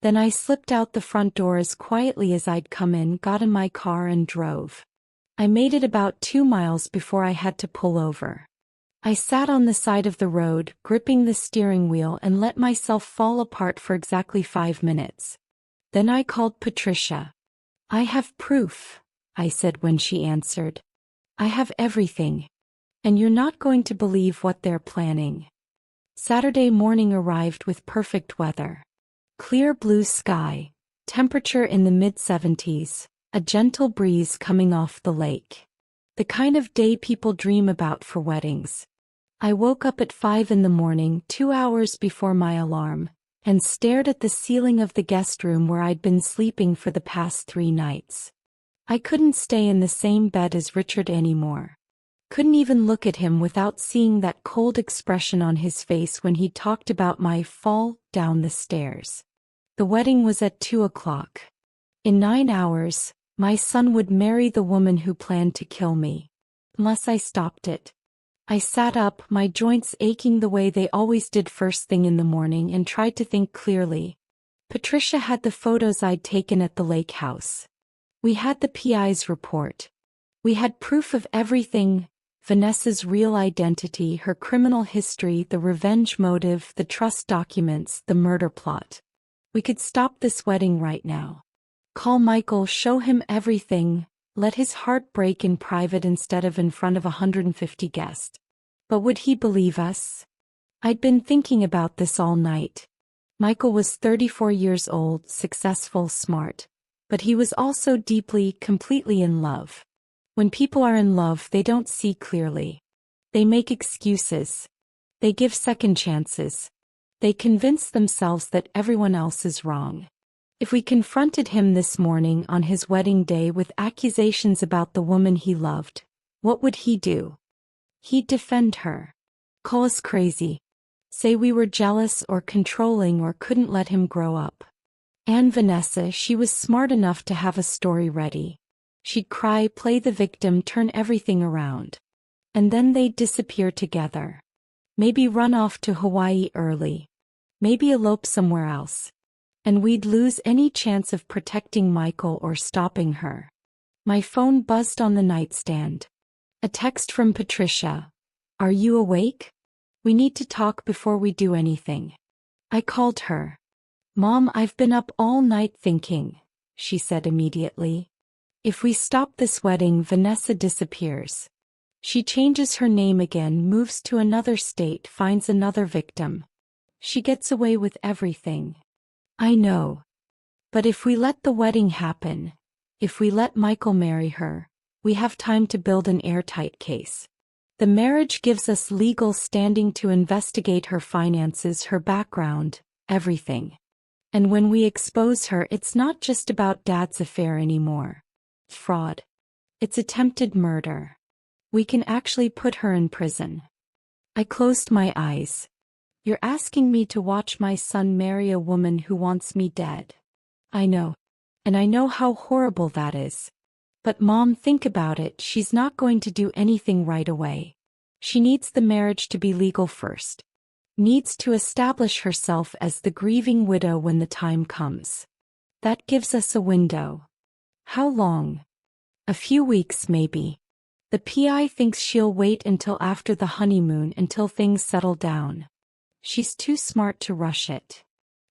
Then I slipped out the front door as quietly as I'd come in, got in my car and drove. I made it about 2 miles before I had to pull over. I sat on the side of the road, gripping the steering wheel, and let myself fall apart for exactly 5 minutes. Then I called Patricia. I have proof, I said when she answered. I have everything. And you're not going to believe what they're planning. Saturday morning arrived with perfect weather. Clear blue sky, temperature in the mid-70s, a gentle breeze coming off the lake. The kind of day people dream about for weddings. I woke up at 5 in the morning, 2 hours before my alarm, and stared at the ceiling of the guest room where I'd been sleeping for the past 3 nights. I couldn't stay in the same bed as Richard anymore. Couldn't even look at him without seeing that cold expression on his face when he talked about my fall down the stairs. The wedding was at 2 o'clock. In 9 hours, my son would marry the woman who planned to kill me. Unless I stopped it. I sat up, my joints aching the way they always did first thing in the morning, and tried to think clearly. Patricia had the photos I'd taken at the lake house. We had the PI's report. We had proof of everything. Vanessa's real identity, her criminal history, the revenge motive, the trust documents, the murder plot. We could stop this wedding right now. Call Michael, show him everything, let his heart break in private instead of in front of 150 guests. But would he believe us? I'd been thinking about this all night. Michael was 34 years old, successful, smart. But he was also deeply, completely in love. When people are in love, they don't see clearly. They make excuses. They give second chances. They convince themselves that everyone else is wrong. If we confronted him this morning on his wedding day with accusations about the woman he loved, what would he do? He'd defend her. Call us crazy. Say we were jealous or controlling or couldn't let him grow up. And Vanessa, she was smart enough to have a story ready. She'd cry, play the victim, turn everything around. And then they'd disappear together. Maybe run off to Hawaii early. Maybe elope somewhere else. And we'd lose any chance of protecting Michael or stopping her. My phone buzzed on the nightstand. A text from Patricia. Are you awake? We need to talk before we do anything. I called her. Mom, I've been up all night thinking, she said immediately. If we stop this wedding, Vanessa disappears. She changes her name again, moves to another state, finds another victim. She gets away with everything. I know. But if we let the wedding happen, if we let Michael marry her, we have time to build an airtight case. The marriage gives us legal standing to investigate her finances, her background, everything. And when we expose her, it's not just about Dad's affair anymore. Fraud. It's attempted murder. We can actually put her in prison. I closed my eyes. You're asking me to watch my son marry a woman who wants me dead. I know. And I know how horrible that is. But Mom, think about it, she's not going to do anything right away. She needs the marriage to be legal first. Needs to establish herself as the grieving widow when the time comes. That gives us a window. How long? A few weeks maybe. The PI thinks she'll wait until after the honeymoon, until things settle down. She's too smart to rush it.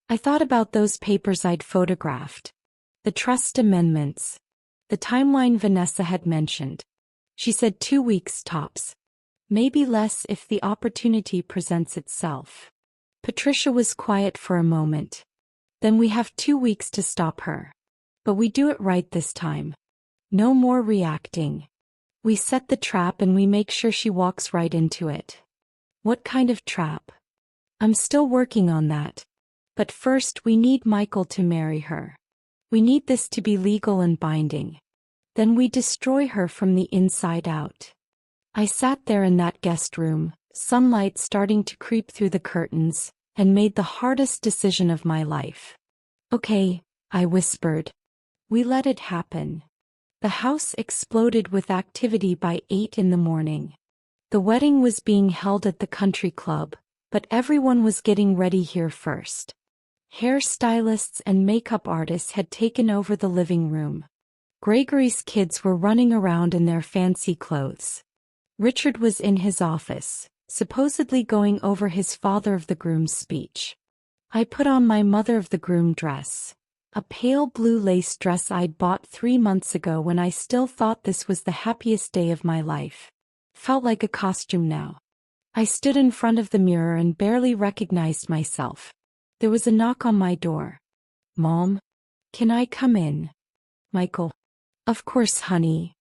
I thought about those papers I'd photographed. The trust amendments. The timeline Vanessa had mentioned. She said 2 weeks tops. Maybe less if the opportunity presents itself. Patricia was quiet for a moment. Then we have 2 weeks to stop her. But we do it right this time. No more reacting. We set the trap and we make sure she walks right into it. What kind of trap? I'm still working on that. But first we need Michael to marry her. We need this to be legal and binding. Then we destroy her from the inside out. I sat there in that guest room, sunlight starting to creep through the curtains, and made the hardest decision of my life. Okay, I whispered. We let it happen. The house exploded with activity by 8 in the morning. The wedding was being held at the country club, but everyone was getting ready here first. Hairstylists and makeup artists had taken over the living room. Gregory's kids were running around in their fancy clothes. Richard was in his office, supposedly going over his father of the groom's speech. I put on my mother of the groom dress. A pale blue lace dress I'd bought 3 months ago when I still thought this was the happiest day of my life. Felt like a costume now. I stood in front of the mirror and barely recognized myself. There was a knock on my door. Mom? Can I come in? Michael. Of course, honey.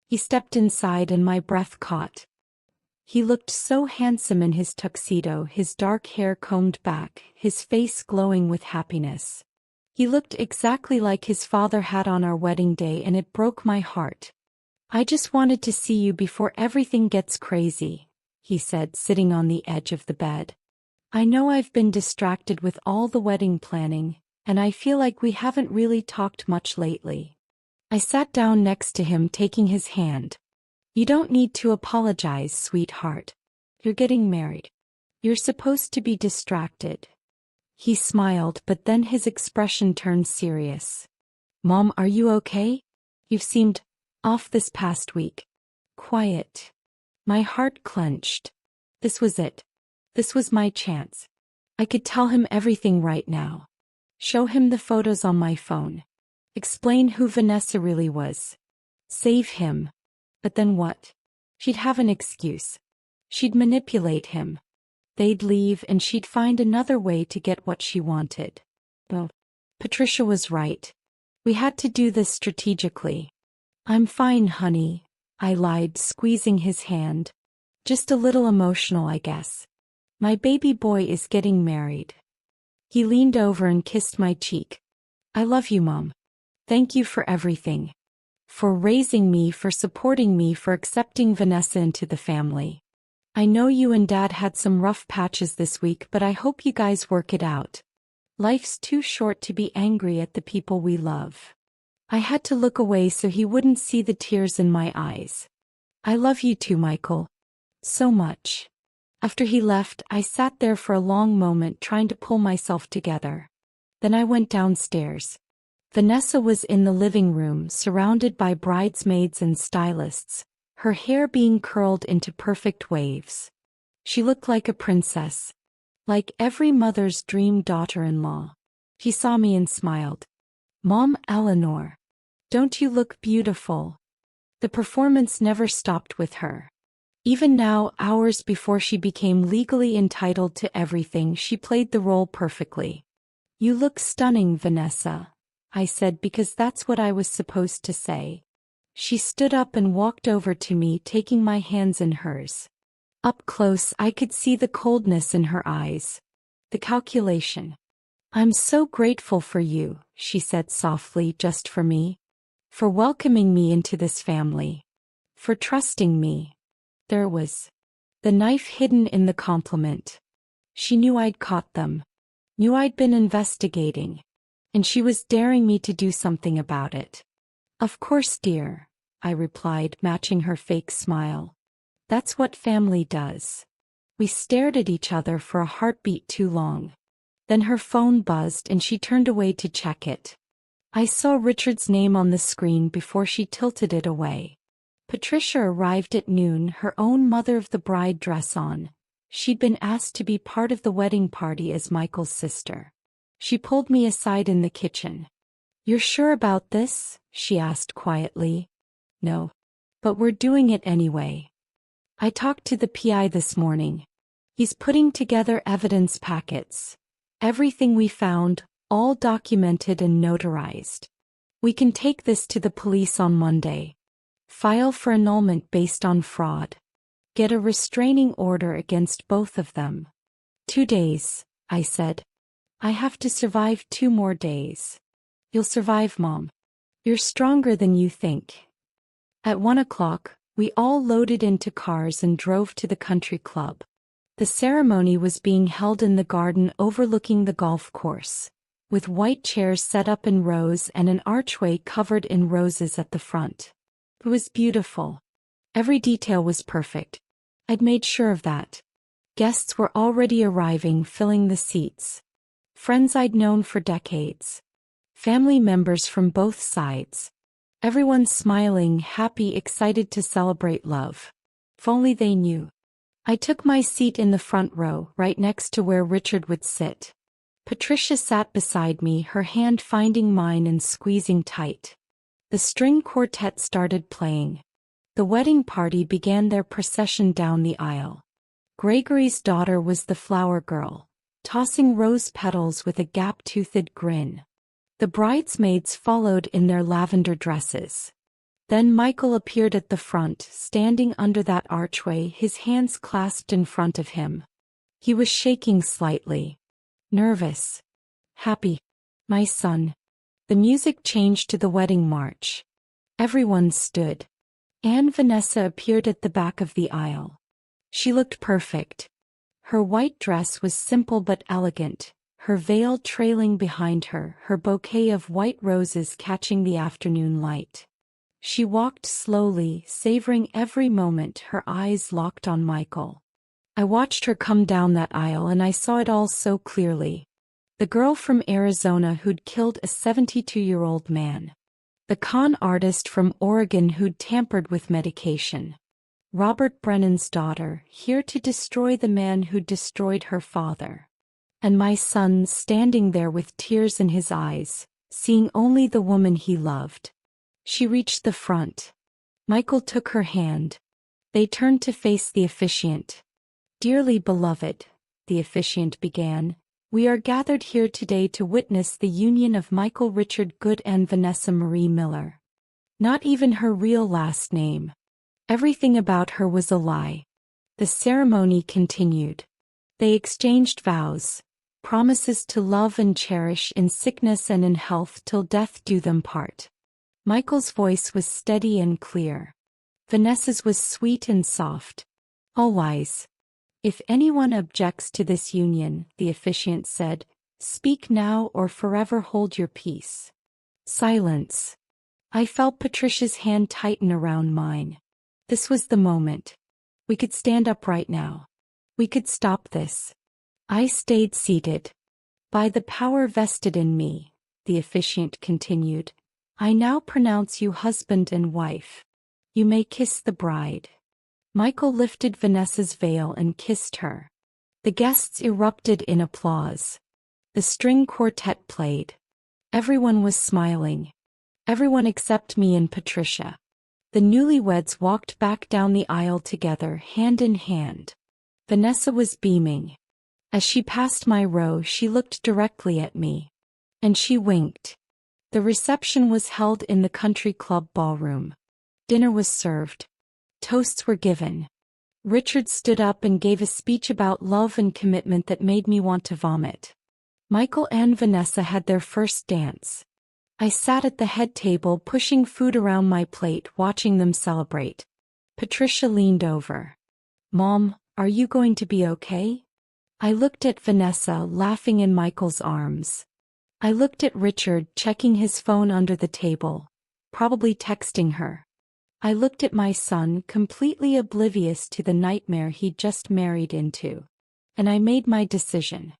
He stepped inside and my breath caught. He looked so handsome in his tuxedo, his dark hair combed back, his face glowing with happiness. He looked exactly like his father had on our wedding day, and it broke my heart. I just wanted to see you before everything gets crazy, he said, sitting on the edge of the bed. I know I've been distracted with all the wedding planning, and I feel like we haven't really talked much lately. I sat down next to him, taking his hand. You don't need to apologize, sweetheart. You're getting married. You're supposed to be distracted. He smiled, but then his expression turned serious. Mom, are you okay? You've seemed off this past week. Quiet. My heart clenched. This was it. This was my chance. I could tell him everything right now. Show him the photos on my phone. Explain who Vanessa really was. Save him. But then what? She'd have an excuse. She'd manipulate him. They'd leave and she'd find another way to get what she wanted. Well, Patricia was right. We had to do this strategically. I'm fine, honey, I lied, squeezing his hand. Just a little emotional, I guess. My baby boy is getting married. He leaned over and kissed my cheek. I love you, Mom. Thank you for everything. For raising me, for supporting me, for accepting Vanessa into the family. I know you and Dad had some rough patches this week, but I hope you guys work it out. Life's too short to be angry at the people we love. I had to look away so he wouldn't see the tears in my eyes. I love you too, Michael. So much. After he left, I sat there for a long moment trying to pull myself together. Then I went downstairs. Vanessa was in the living room, surrounded by bridesmaids and stylists, her hair being curled into perfect waves. She looked like a princess, like every mother's dream daughter-in-law. He saw me and smiled. "Mom, Eleanor. Don't you look beautiful?" The performance never stopped with her. Even now, hours before she became legally entitled to everything, she played the role perfectly. "You look stunning, Vanessa," I said because that's what I was supposed to say. She stood up and walked over to me, taking my hands in hers. Up close, I could see the coldness in her eyes. The calculation. "I'm so grateful for you," she said softly, "just for me. For welcoming me into this family. For trusting me." There was the knife hidden in the compliment. She knew I'd caught them. Knew I'd been investigating. And she was daring me to do something about it. "Of course, dear," I replied, matching her fake smile. "That's what family does." We stared at each other for a heartbeat too long. Then her phone buzzed and she turned away to check it. I saw Richard's name on the screen before she tilted it away. Patricia arrived at noon, her own mother-of-the-bride dress on. She'd been asked to be part of the wedding party as Michael's sister. She pulled me aside in the kitchen. "You're sure about this?" she asked quietly. "No. But we're doing it anyway. I talked to the PI this morning. He's putting together evidence packets. Everything we found, all documented and notarized. We can take this to the police on Monday. File for annulment based on fraud. Get a restraining order against both of them." 2 days, I said. "I have to survive 2 more days." "You'll survive, Mom. You're stronger than you think." At 1 o'clock, we all loaded into cars and drove to the country club. The ceremony was being held in the garden overlooking the golf course, with white chairs set up in rows and an archway covered in roses at the front. It was beautiful. Every detail was perfect. I'd made sure of that. Guests were already arriving, filling the seats. Friends I'd known for decades. Family members from both sides. Everyone smiling, happy, excited to celebrate love. If only they knew. I took my seat in the front row, right next to where Richard would sit. Patricia sat beside me, her hand finding mine and squeezing tight. The string quartet started playing. The wedding party began their procession down the aisle. Gregory's daughter was the flower girl, tossing rose petals with a gap-toothed grin. The bridesmaids followed in their lavender dresses. Then Michael appeared at the front, standing under that archway, his hands clasped in front of him. He was shaking slightly. Nervous. Happy. "My son." The music changed to the wedding march. Everyone stood. Aunt Vanessa appeared at the back of the aisle. She looked perfect. Her white dress was simple but elegant, her veil trailing behind her, her bouquet of white roses catching the afternoon light. She walked slowly, savoring every moment, her eyes locked on Michael. I watched her come down that aisle and I saw it all so clearly. The girl from Arizona who'd killed a 72-year-old man. The con artist from Oregon who'd tampered with medication. Robert Brennan's daughter, here to destroy the man who'd destroyed her father. And my son standing there with tears in his eyes, seeing only the woman he loved. She reached the front. Michael took her hand. They turned to face the officiant. "Dearly beloved," the officiant began, "we are gathered here today to witness the union of Michael Richard Good and Vanessa Marie Miller." Not even her real last name. Everything about her was a lie. The ceremony continued. They exchanged vows, promises to love and cherish in sickness and in health till death do them part. Michael's voice was steady and clear. Vanessa's was sweet and soft. All wise. "If anyone objects to this union," the officiant said, "speak now or forever hold your peace." Silence. I felt Patricia's hand tighten around mine. This was the moment. We could stand up right now. We could stop this. I stayed seated. By the power vested in me, the officiant continued, I now pronounce you husband and wife. You may kiss the bride. Michael lifted Vanessa's veil and kissed her. The guests erupted in applause. The string quartet played. Everyone was smiling. Everyone except me and Patricia. The newlyweds walked back down the aisle together, hand in hand. Vanessa was beaming. As she passed my row, she looked directly at me. And she winked. The reception was held in the country club ballroom. Dinner was served. Toasts were given. Richard stood up and gave a speech about love and commitment that made me want to vomit. Michael and Vanessa had their first dance. I sat at the head table pushing food around my plate, watching them celebrate. Patricia leaned over. Mom, are you going to be okay? I looked at Vanessa laughing in Michael's arms. I looked at Richard checking his phone under the table, probably texting her. I looked at my son completely oblivious to the nightmare he'd just married into. And I made my decision.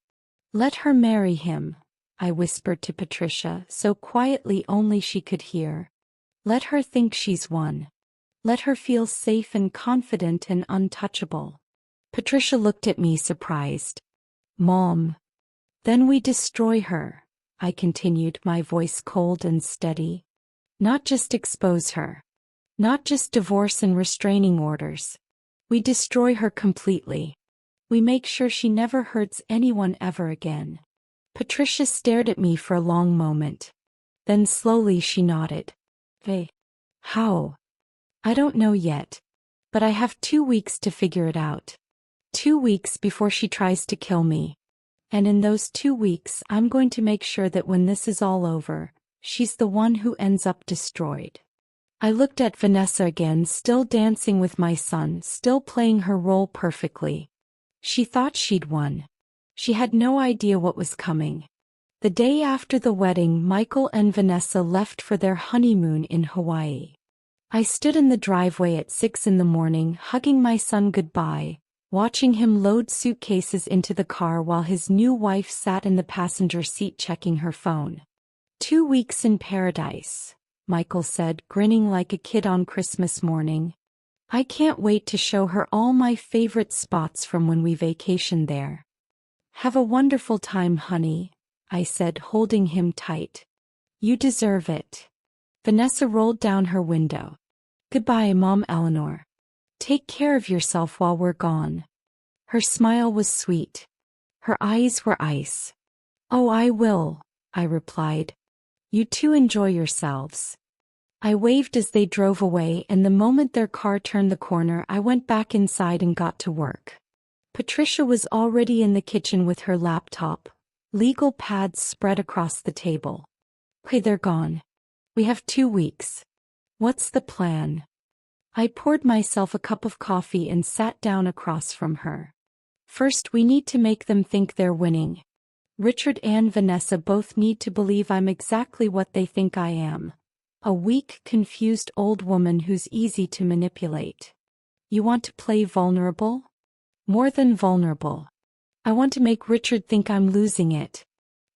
Let her marry him, I whispered to Patricia so quietly only she could hear. Let her think she's won. Let her feel safe and confident and untouchable. Patricia looked at me surprised. Mom. Then we destroy her, I continued, my voice cold and steady. Not just expose her. Not just divorce and restraining orders. We destroy her completely. We make sure she never hurts anyone ever again. Patricia stared at me for a long moment. Then slowly she nodded. Hey. How? I don't know yet. But I have 2 weeks to figure it out. 2 weeks before she tries to kill me. And in those 2 weeks I'm going to make sure that when this is all over, she's the one who ends up destroyed. I looked at Vanessa again, still dancing with my son, still playing her role perfectly. She thought she'd won. She had no idea what was coming. The day after the wedding, Michael and Vanessa left for their honeymoon in Hawaii. I stood in the driveway at 6 in the morning, hugging my son goodbye, watching him load suitcases into the car while his new wife sat in the passenger seat checking her phone. 2 weeks in paradise, Michael said, grinning like a kid on Christmas morning. I can't wait to show her all my favorite spots from when we vacationed there. Have a wonderful time, honey, I said, holding him tight. You deserve it. Vanessa rolled down her window. Goodbye, Mom Eleanor. Take care of yourself while we're gone. Her smile was sweet. Her eyes were ice. Oh, I will, I replied. You two enjoy yourselves. I waved as they drove away, and the moment their car turned the corner, I went back inside and got to work. Patricia was already in the kitchen with her laptop, legal pads spread across the table. Okay, they're gone. We have 2 weeks. What's the plan? I poured myself a cup of coffee and sat down across from her. First, we need to make them think they're winning. Richard and Vanessa both need to believe I'm exactly what they think I am. A weak, confused old woman who's easy to manipulate. You want to play vulnerable? More than vulnerable. I want to make Richard think I'm losing it.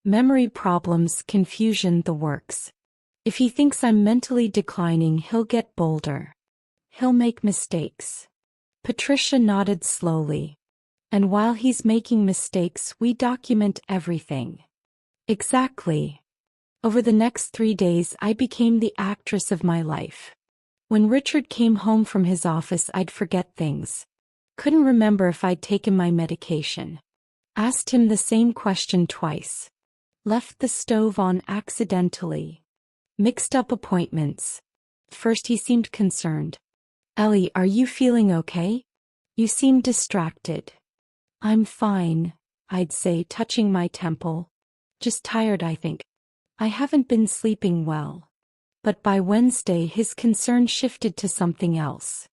Memory problems, confusion, the works. If he thinks I'm mentally declining, he'll get bolder. He'll make mistakes. Patricia nodded slowly. And while he's making mistakes, we document everything. Exactly. Over the next 3 days, I became the actress of my life. When Richard came home from his office, I'd forget things. Couldn't remember if I'd taken my medication. Asked him the same question twice. Left the stove on accidentally. Mixed up appointments. First he seemed concerned. Ellie, are you feeling okay? You seem distracted. I'm fine, I'd say, touching my temple. Just tired, I think. I haven't been sleeping well. But by Wednesday his concern shifted to something else.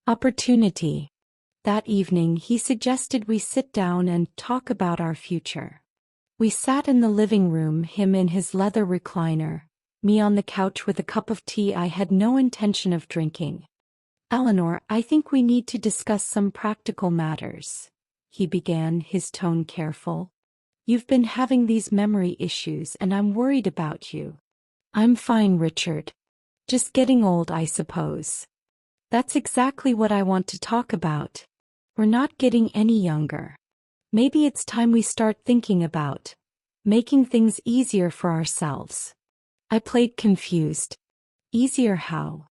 Opportunity. That evening he suggested we sit down and talk about our future. We sat in the living room, him in his leather recliner, me on the couch with a cup of tea I had no intention of drinking. Eleanor, I think we need to discuss some practical matters. He began, his tone careful. You've been having these memory issues and I'm worried about you. I'm fine, Richard. Just getting old, I suppose. That's exactly what I want to talk about. We're not getting any younger. Maybe it's time we start thinking about making things easier for ourselves. I played confused. Easier how?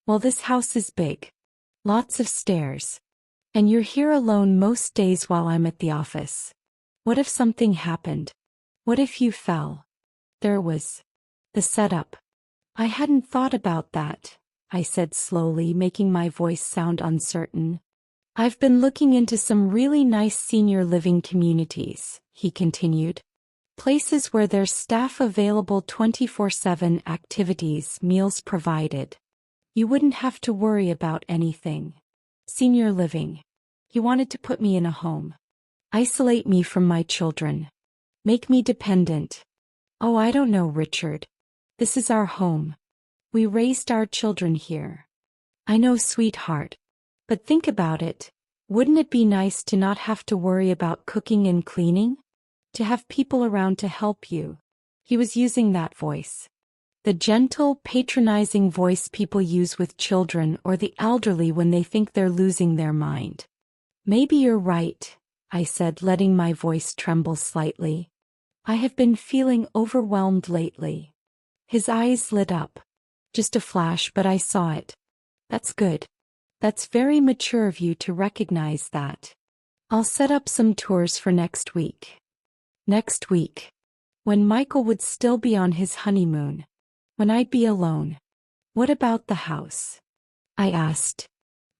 Well, this house is big. Lots of stairs. And you're here alone most days while I'm at the office. What if something happened? What if you fell? There was the setup. I hadn't thought about that, I said slowly, making my voice sound uncertain. I've been looking into some really nice senior living communities, he continued. Places where there's staff available 24/7, activities, meals provided. You wouldn't have to worry about anything. Senior living. He wanted to put me in a home. Isolate me from my children. Make me dependent. Oh, I don't know, Richard. This is our home. We raised our children here. I know, sweetheart. But think about it. Wouldn't it be nice to not have to worry about cooking and cleaning? To have people around to help you. He was using that voice. The gentle, patronizing voice people use with children or the elderly when they think they're losing their mind. Maybe you're right, I said, letting my voice tremble slightly. I have been feeling overwhelmed lately. His eyes lit up. Just a flash, but I saw it. That's good. That's very mature of you to recognize that. I'll set up some tours for next week. Next week. When Michael would still be on his honeymoon. When I'd be alone. What about the house? I asked.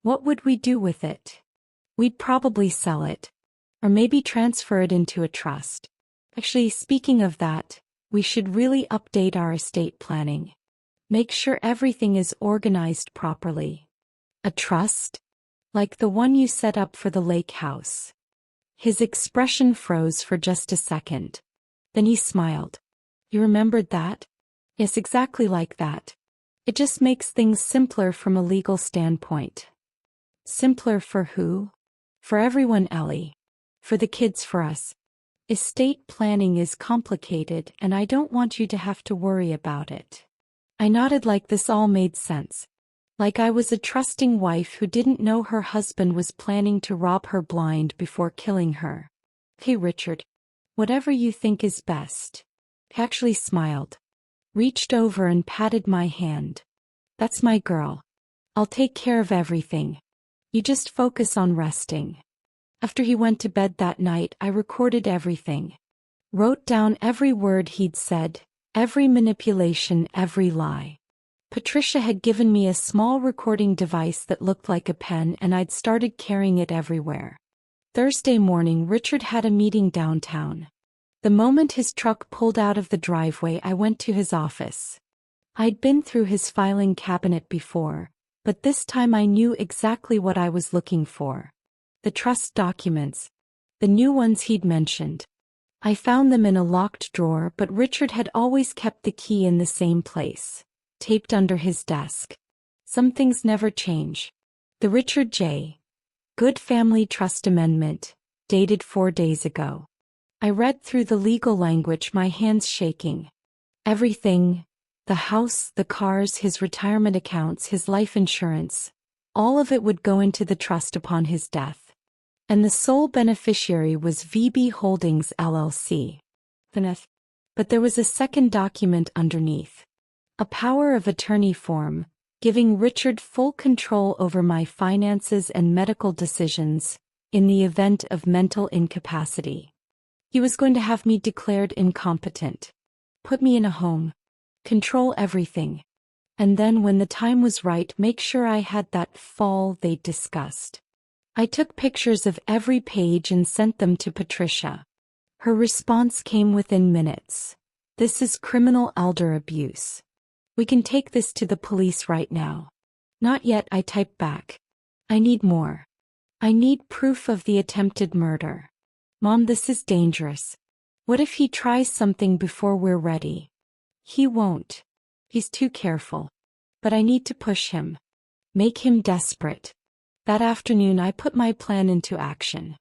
What would we do with it? We'd probably sell it. Or maybe transfer it into a trust. Actually, speaking of that, we should really update our estate planning. Make sure everything is organized properly. A trust? Like the one you set up for the lake house. His expression froze for just a second. Then he smiled. You remembered that? Yes, exactly like that. It just makes things simpler from a legal standpoint. Simpler for who? For everyone, Ellie. For the kids, for us. Estate planning is complicated and I don't want you to have to worry about it. I nodded like this all made sense. Like I was a trusting wife who didn't know her husband was planning to rob her blind before killing her. Hey, Richard. Whatever you think is best. He actually smiled. Reached over and patted my hand. That's my girl. I'll take care of everything. You just focus on resting. After he went to bed that night, I recorded everything. Wrote down every word he'd said, every manipulation, every lie. Patricia had given me a small recording device that looked like a pen and I'd started carrying it everywhere. Thursday morning, Richard had a meeting downtown. The moment his truck pulled out of the driveway, I went to his office. I'd been through his filing cabinet before, but this time I knew exactly what I was looking for. The trust documents. The new ones he'd mentioned. I found them in a locked drawer, but Richard had always kept the key in the same place. Taped under his desk. Some things never change. The Richard J. Good Family Trust Amendment, dated 4 days ago. I read through the legal language, my hands shaking. Everything, the house, the cars, his retirement accounts, his life insurance, all of it would go into the trust upon his death. And the sole beneficiary was VB Holdings LLC. But there was a second document underneath. A power of attorney form, giving Richard full control over my finances and medical decisions, in the event of mental incapacity. He was going to have me declared incompetent. Put me in a home. Control everything. And then when the time was right, make sure I had that fall they'd discussed. I took pictures of every page and sent them to Patricia. Her response came within minutes. This is criminal elder abuse. We can take this to the police right now. Not yet, I typed back. I need more. I need proof of the attempted murder. Mom, this is dangerous. What if he tries something before we're ready? He won't. He's too careful. But I need to push him. Make him desperate. That afternoon I put my plan into action.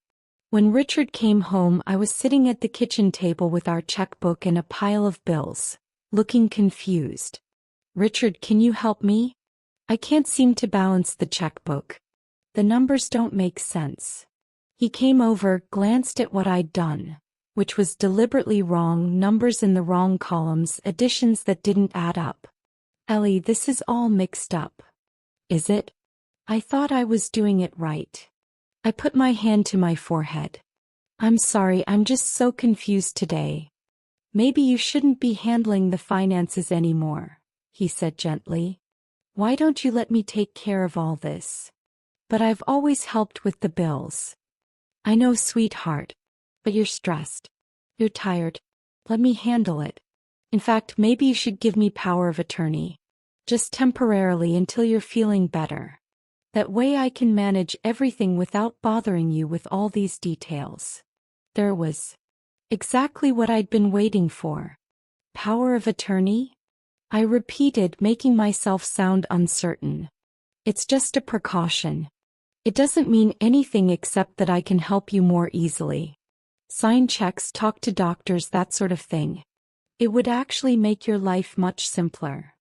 When Richard came home, I was sitting at the kitchen table with our checkbook and a pile of bills, looking confused. Richard, can you help me? I can't seem to balance the checkbook. The numbers don't make sense. He came over, glanced at what I'd done, which was deliberately wrong, numbers in the wrong columns, additions that didn't add up. Ellie, this is all mixed up. Is it? I thought I was doing it right. I put my hand to my forehead. I'm sorry, I'm just so confused today. Maybe you shouldn't be handling the finances anymore, he said gently. Why don't you let me take care of all this? But I've always helped with the bills. I know, sweetheart. But you're stressed. You're tired. Let me handle it. In fact, maybe you should give me power of attorney. Just temporarily until you're feeling better. That way I can manage everything without bothering you with all these details. There was exactly what I'd been waiting for. Power of attorney? I repeated, making myself sound uncertain. It's just a precaution. It doesn't mean anything except that I can help you more easily. Sign checks, talk to doctors, that sort of thing. It would actually make your life much simpler.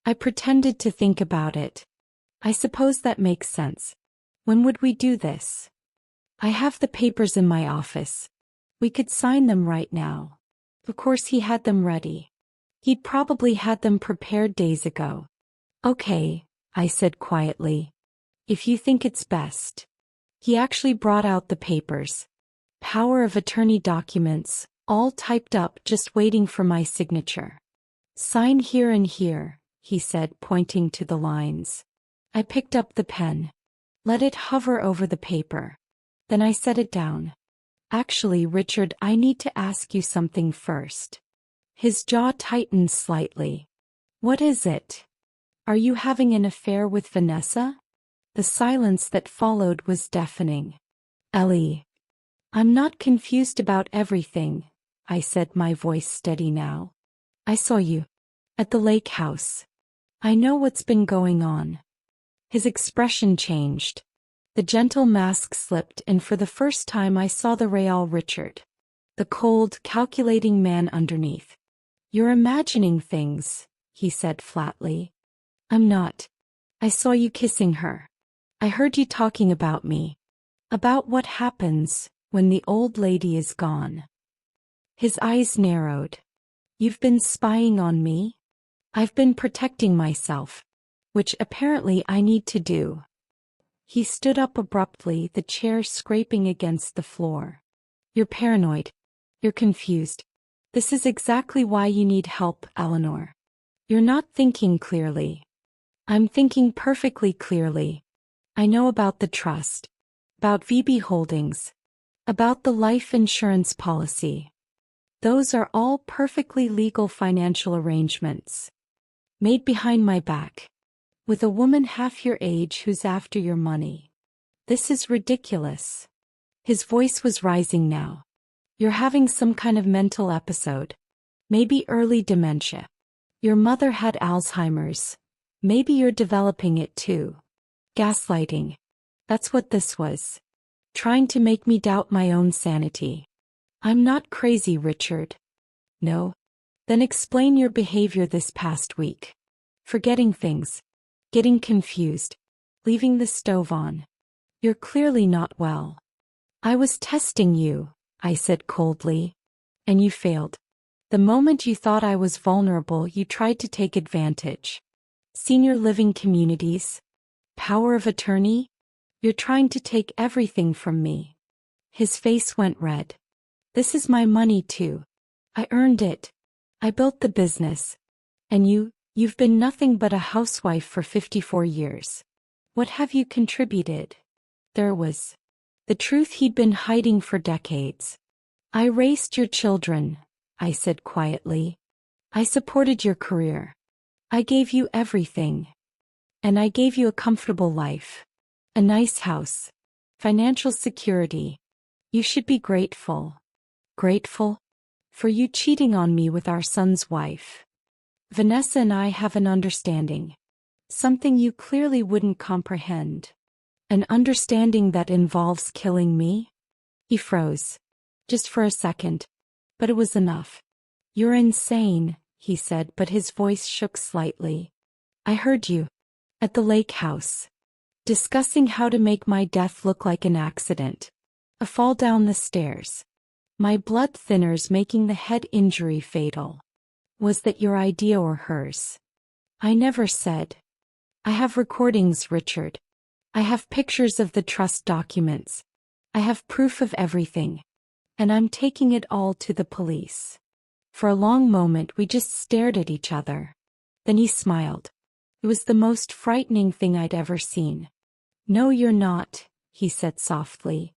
I pretended to think about it. I suppose that makes sense. When would we do this? I have the papers in my office. We could sign them right now. Of course he had them ready. He'd probably had them prepared days ago. Okay, I said quietly. If you think it's best. He actually brought out the papers. Power of attorney documents, all typed up, just waiting for my signature. Sign here and here, he said, pointing to the lines. I picked up the pen. Let it hover over the paper. Then I set it down. Actually, Richard, I need to ask you something first. His jaw tightened slightly. What is it? Are you having an affair with Vanessa? The silence that followed was deafening. Ellie. I'm not confused about everything, I said, my voice steady now. I saw you. At the lake house. I know what's been going on. His expression changed. The gentle mask slipped, and for the first time I saw the real Richard. The cold, calculating man underneath. You're imagining things, he said flatly. I'm not. I saw you kissing her. I heard you talking about me. About what happens when the old lady is gone. His eyes narrowed. You've been spying on me? I've been protecting myself. Which apparently I need to do. He stood up abruptly, the chair scraping against the floor. You're paranoid. You're confused. This is exactly why you need help, Eleanor. You're not thinking clearly. I'm thinking perfectly clearly. I know about the trust. About VB Holdings. About the life insurance policy. Those are all perfectly legal financial arrangements. Made behind my back. With a woman half your age who's after your money. This is ridiculous. His voice was rising now. You're having some kind of mental episode. Maybe early dementia. Your mother had Alzheimer's. Maybe you're developing it too. Gaslighting. That's what this was. Trying to make me doubt my own sanity. I'm not crazy, Richard. No? Then explain your behavior this past week. Forgetting things. Getting confused. Leaving the stove on. You're clearly not well. I was testing you, I said coldly. And you failed. The moment you thought I was vulnerable, you tried to take advantage. Senior living communities. Power of attorney. You're trying to take everything from me. His face went red. This is my money too. I earned it. I built the business. And you've been nothing but a housewife for 54 years. What have you contributed? There was the truth he'd been hiding for decades. I raised your children, I said quietly. I supported your career. I gave you everything. And I gave you a comfortable life. A nice house. Financial security. You should be grateful. Grateful? For you cheating on me with our son's wife. Vanessa and I have an understanding. Something you clearly wouldn't comprehend. An understanding that involves killing me? He froze. Just for a second. But it was enough. You're insane, he said, but his voice shook slightly. I heard you. At the lake house. Discussing how to make my death look like an accident. A fall down the stairs. My blood thinners making the head injury fatal. Was that your idea or hers? I never said. I have recordings, Richard. I have pictures of the trust documents. I have proof of everything. And I'm taking it all to the police. For a long moment we just stared at each other. Then he smiled. It was the most frightening thing I'd ever seen. No, you're not, he said softly.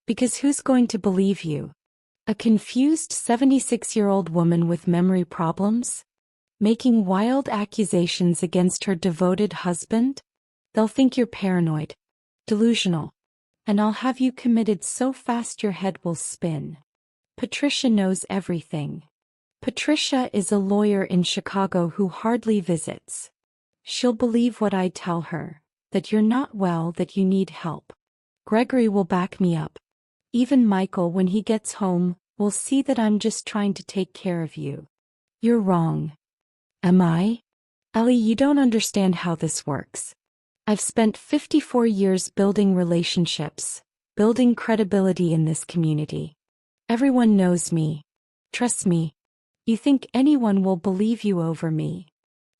Because who's going to believe you? A confused 76-year-old woman with memory problems? Making wild accusations against her devoted husband? They'll think you're paranoid, delusional, and I'll have you committed so fast your head will spin. Patricia knows everything. Patricia is a lawyer in Chicago who hardly visits. She'll believe what I tell her, that you're not well, that you need help. Gregory will back me up. Even Michael, when he gets home, will see that I'm just trying to take care of you. You're wrong. Am I? Ellie, you don't understand how this works. I've spent 54 years building relationships, building credibility in this community. Everyone knows me. Trust me. You think anyone will believe you over me?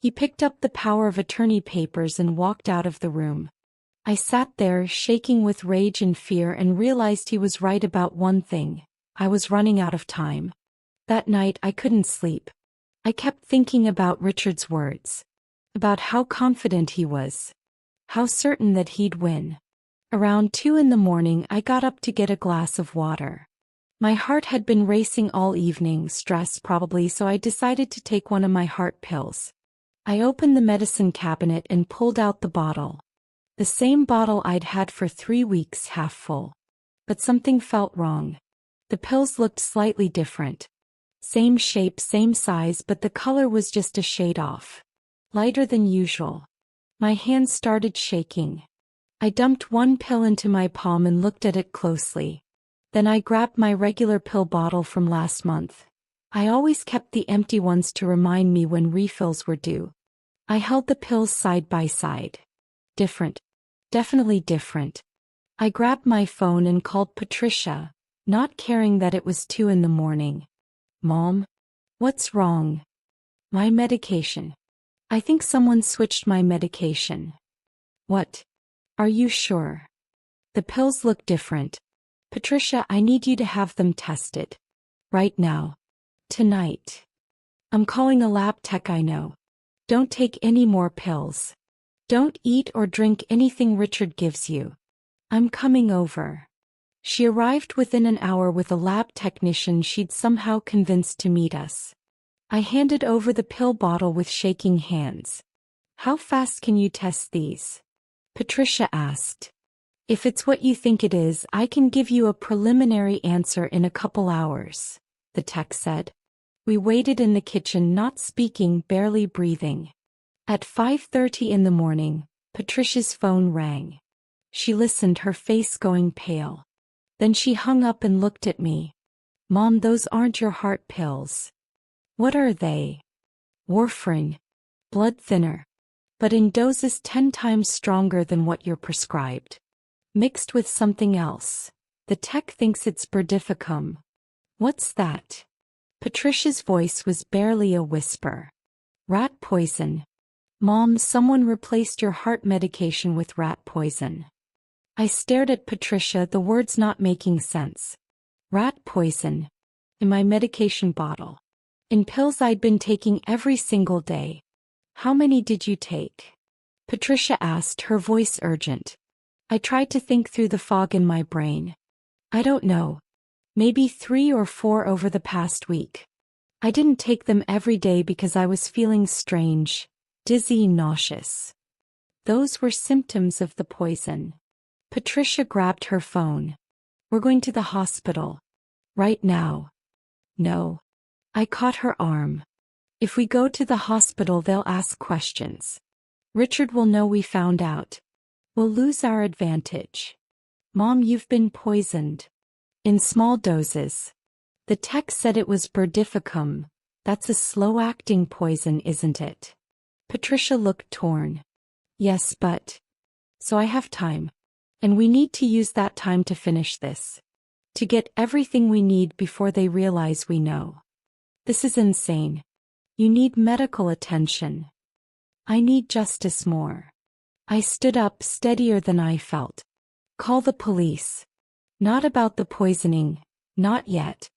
He picked up the power of attorney papers and walked out of the room. I sat there, shaking with rage and fear, and realized he was right about one thing. I was running out of time. That night I couldn't sleep. I kept thinking about Richard's words. About how confident he was. How certain that he'd win. Around 2 a.m, I got up to get a glass of water. My heart had been racing all evening, stress probably, so I decided to take one of my heart pills. I opened the medicine cabinet and pulled out the bottle. The same bottle I'd had for 3 weeks, half full. But something felt wrong. The pills looked slightly different. Same shape, same size, but the color was just a shade off. Lighter than usual. My hands started shaking. I dumped one pill into my palm and looked at it closely. Then I grabbed my regular pill bottle from last month. I always kept the empty ones to remind me when refills were due. I held the pills side by side. Different. Definitely different. I grabbed my phone and called Patricia, not caring that it was 2 a.m. Mom? What's wrong? My medication. I think someone switched my medication. What? Are you sure? The pills look different. Patricia, I need you to have them tested. Right now. Tonight. I'm calling a lab tech I know. Don't take any more pills. Don't eat or drink anything Richard gives you. I'm coming over. She arrived within an hour with a lab technician she'd somehow convinced to meet us. I handed over the pill bottle with shaking hands. How fast can you test these? Patricia asked. If it's what you think it is, I can give you a preliminary answer in a couple hours, the tech said. We waited in the kitchen, not speaking, barely breathing. At 5:30 a.m, Patricia's phone rang. She listened, her face going pale. Then she hung up and looked at me. Mom, those aren't your heart pills. What are they? Warfarin. Blood thinner. But in doses 10 times stronger than what you're prescribed. Mixed with something else. The tech thinks it's berdificum. What's that? Patricia's voice was barely a whisper. Rat poison. Mom, someone replaced your heart medication with rat poison. I stared at Patricia, the words not making sense. Rat poison. In my medication bottle. In pills I'd been taking every single day. How many did you take? Patricia asked, her voice urgent. I tried to think through the fog in my brain. I don't know. Maybe 3 or 4 over the past week. I didn't take them every day because I was feeling strange, dizzy, nauseous. Those were symptoms of the poison. Patricia grabbed her phone. We're going to the hospital. Right now. No. I caught her arm. If we go to the hospital, they'll ask questions. Richard will know we found out. We'll lose our advantage. Mom, you've been poisoned. In small doses. The text said it was berdificum. That's a slow-acting poison, isn't it? Patricia looked torn. Yes, but... So I have time. And we need to use that time to finish this. To get everything we need before they realize we know. This is insane. You need medical attention. I need justice more. I stood up steadier than I felt. Call the police. Not about the poisoning, not yet.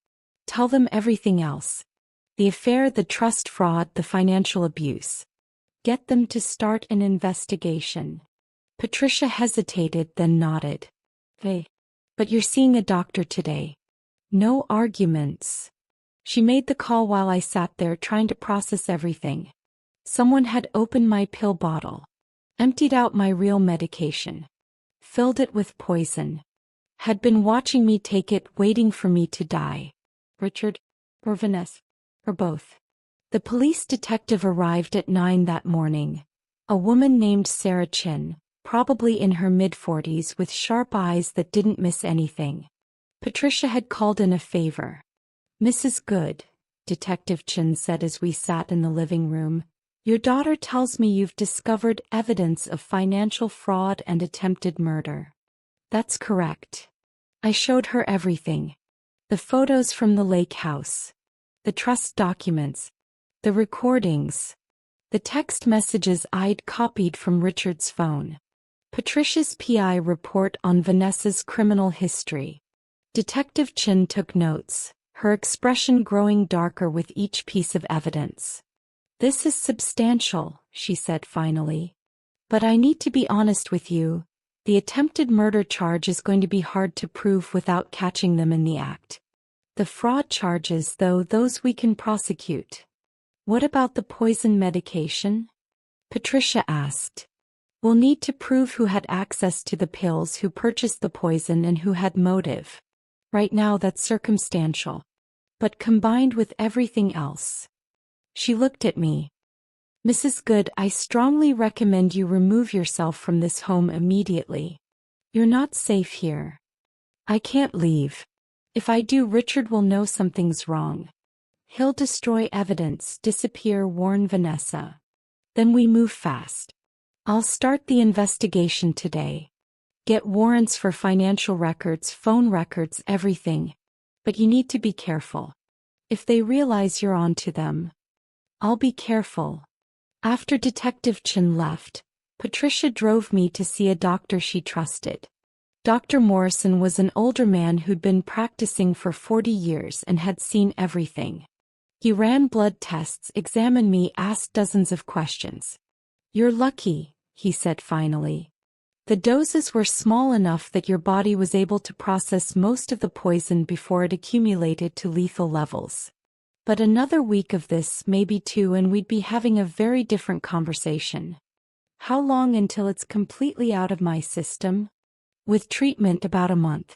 Tell them everything else. The affair, the trust fraud, the financial abuse. Get them to start an investigation. Patricia hesitated, then nodded. Hey. But you're seeing a doctor today. No arguments. She made the call while I sat there trying to process everything. Someone had opened my pill bottle. Emptied out my real medication. Filled it with poison. Had been watching me take it, waiting for me to die. Richard? Or Vanessa? Or both. The police detective arrived at 9 that morning. A woman named Sarah Chin, probably in her mid-40s with sharp eyes that didn't miss anything. Patricia had called in a favor. Mrs. Good, Detective Chin said as we sat in the living room, your daughter tells me you've discovered evidence of financial fraud and attempted murder. That's correct. I showed her everything. The photos from the lake house. The trust documents. The recordings. The text messages I'd copied from Richard's phone. Patricia's PI report on Vanessa's criminal history. Detective Chin took notes, her expression growing darker with each piece of evidence. This is substantial, she said finally. But I need to be honest with you. The attempted murder charge is going to be hard to prove without catching them in the act. The fraud charges, though, those we can prosecute. What about the poison medication? Patricia asked. We'll need to prove who had access to the pills, who purchased the poison, and who had motive. Right now that's circumstantial. But combined with everything else. She looked at me. Mrs. Good, I strongly recommend you remove yourself from this home immediately. You're not safe here. I can't leave. If I do, Richard will know something's wrong. He'll destroy evidence, disappear, warn Vanessa. Then we move fast. I'll start the investigation today. Get warrants for financial records, phone records, everything. But you need to be careful. If they realize you're on to them. I'll be careful. After Detective Chin left, Patricia drove me to see a doctor she trusted. Dr. Morrison was an older man who'd been practicing for 40 years and had seen everything. He ran blood tests, examined me, asked dozens of questions. You're lucky, he said finally. The doses were small enough that your body was able to process most of the poison before it accumulated to lethal levels. But another week of this, maybe 2, and we'd be having a very different conversation. How long until it's completely out of my system? With treatment, about a month.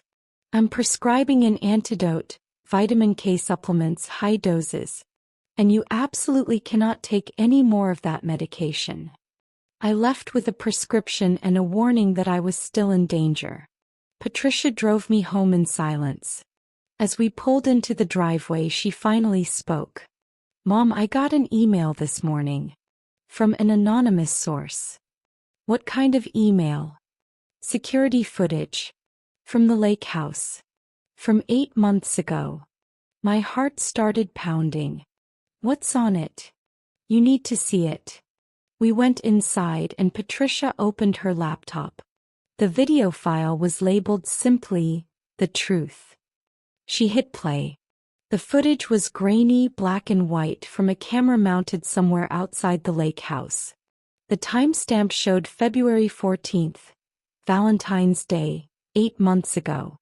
I'm prescribing an antidote, vitamin K supplements, high doses. And you absolutely cannot take any more of that medication. I left with a prescription and a warning that I was still in danger. Patricia drove me home in silence. As we pulled into the driveway, she finally spoke. Mom, I got an email this morning. From an anonymous source. What kind of email? Security footage. From the lake house. From 8 months ago. My heart started pounding. What's on it? You need to see it. We went inside and Patricia opened her laptop. The video file was labeled simply, The Truth. She hit play. The footage was grainy, black and white from a camera mounted somewhere outside the lake house. The timestamp showed February 14th, Valentine's Day, 8 months ago.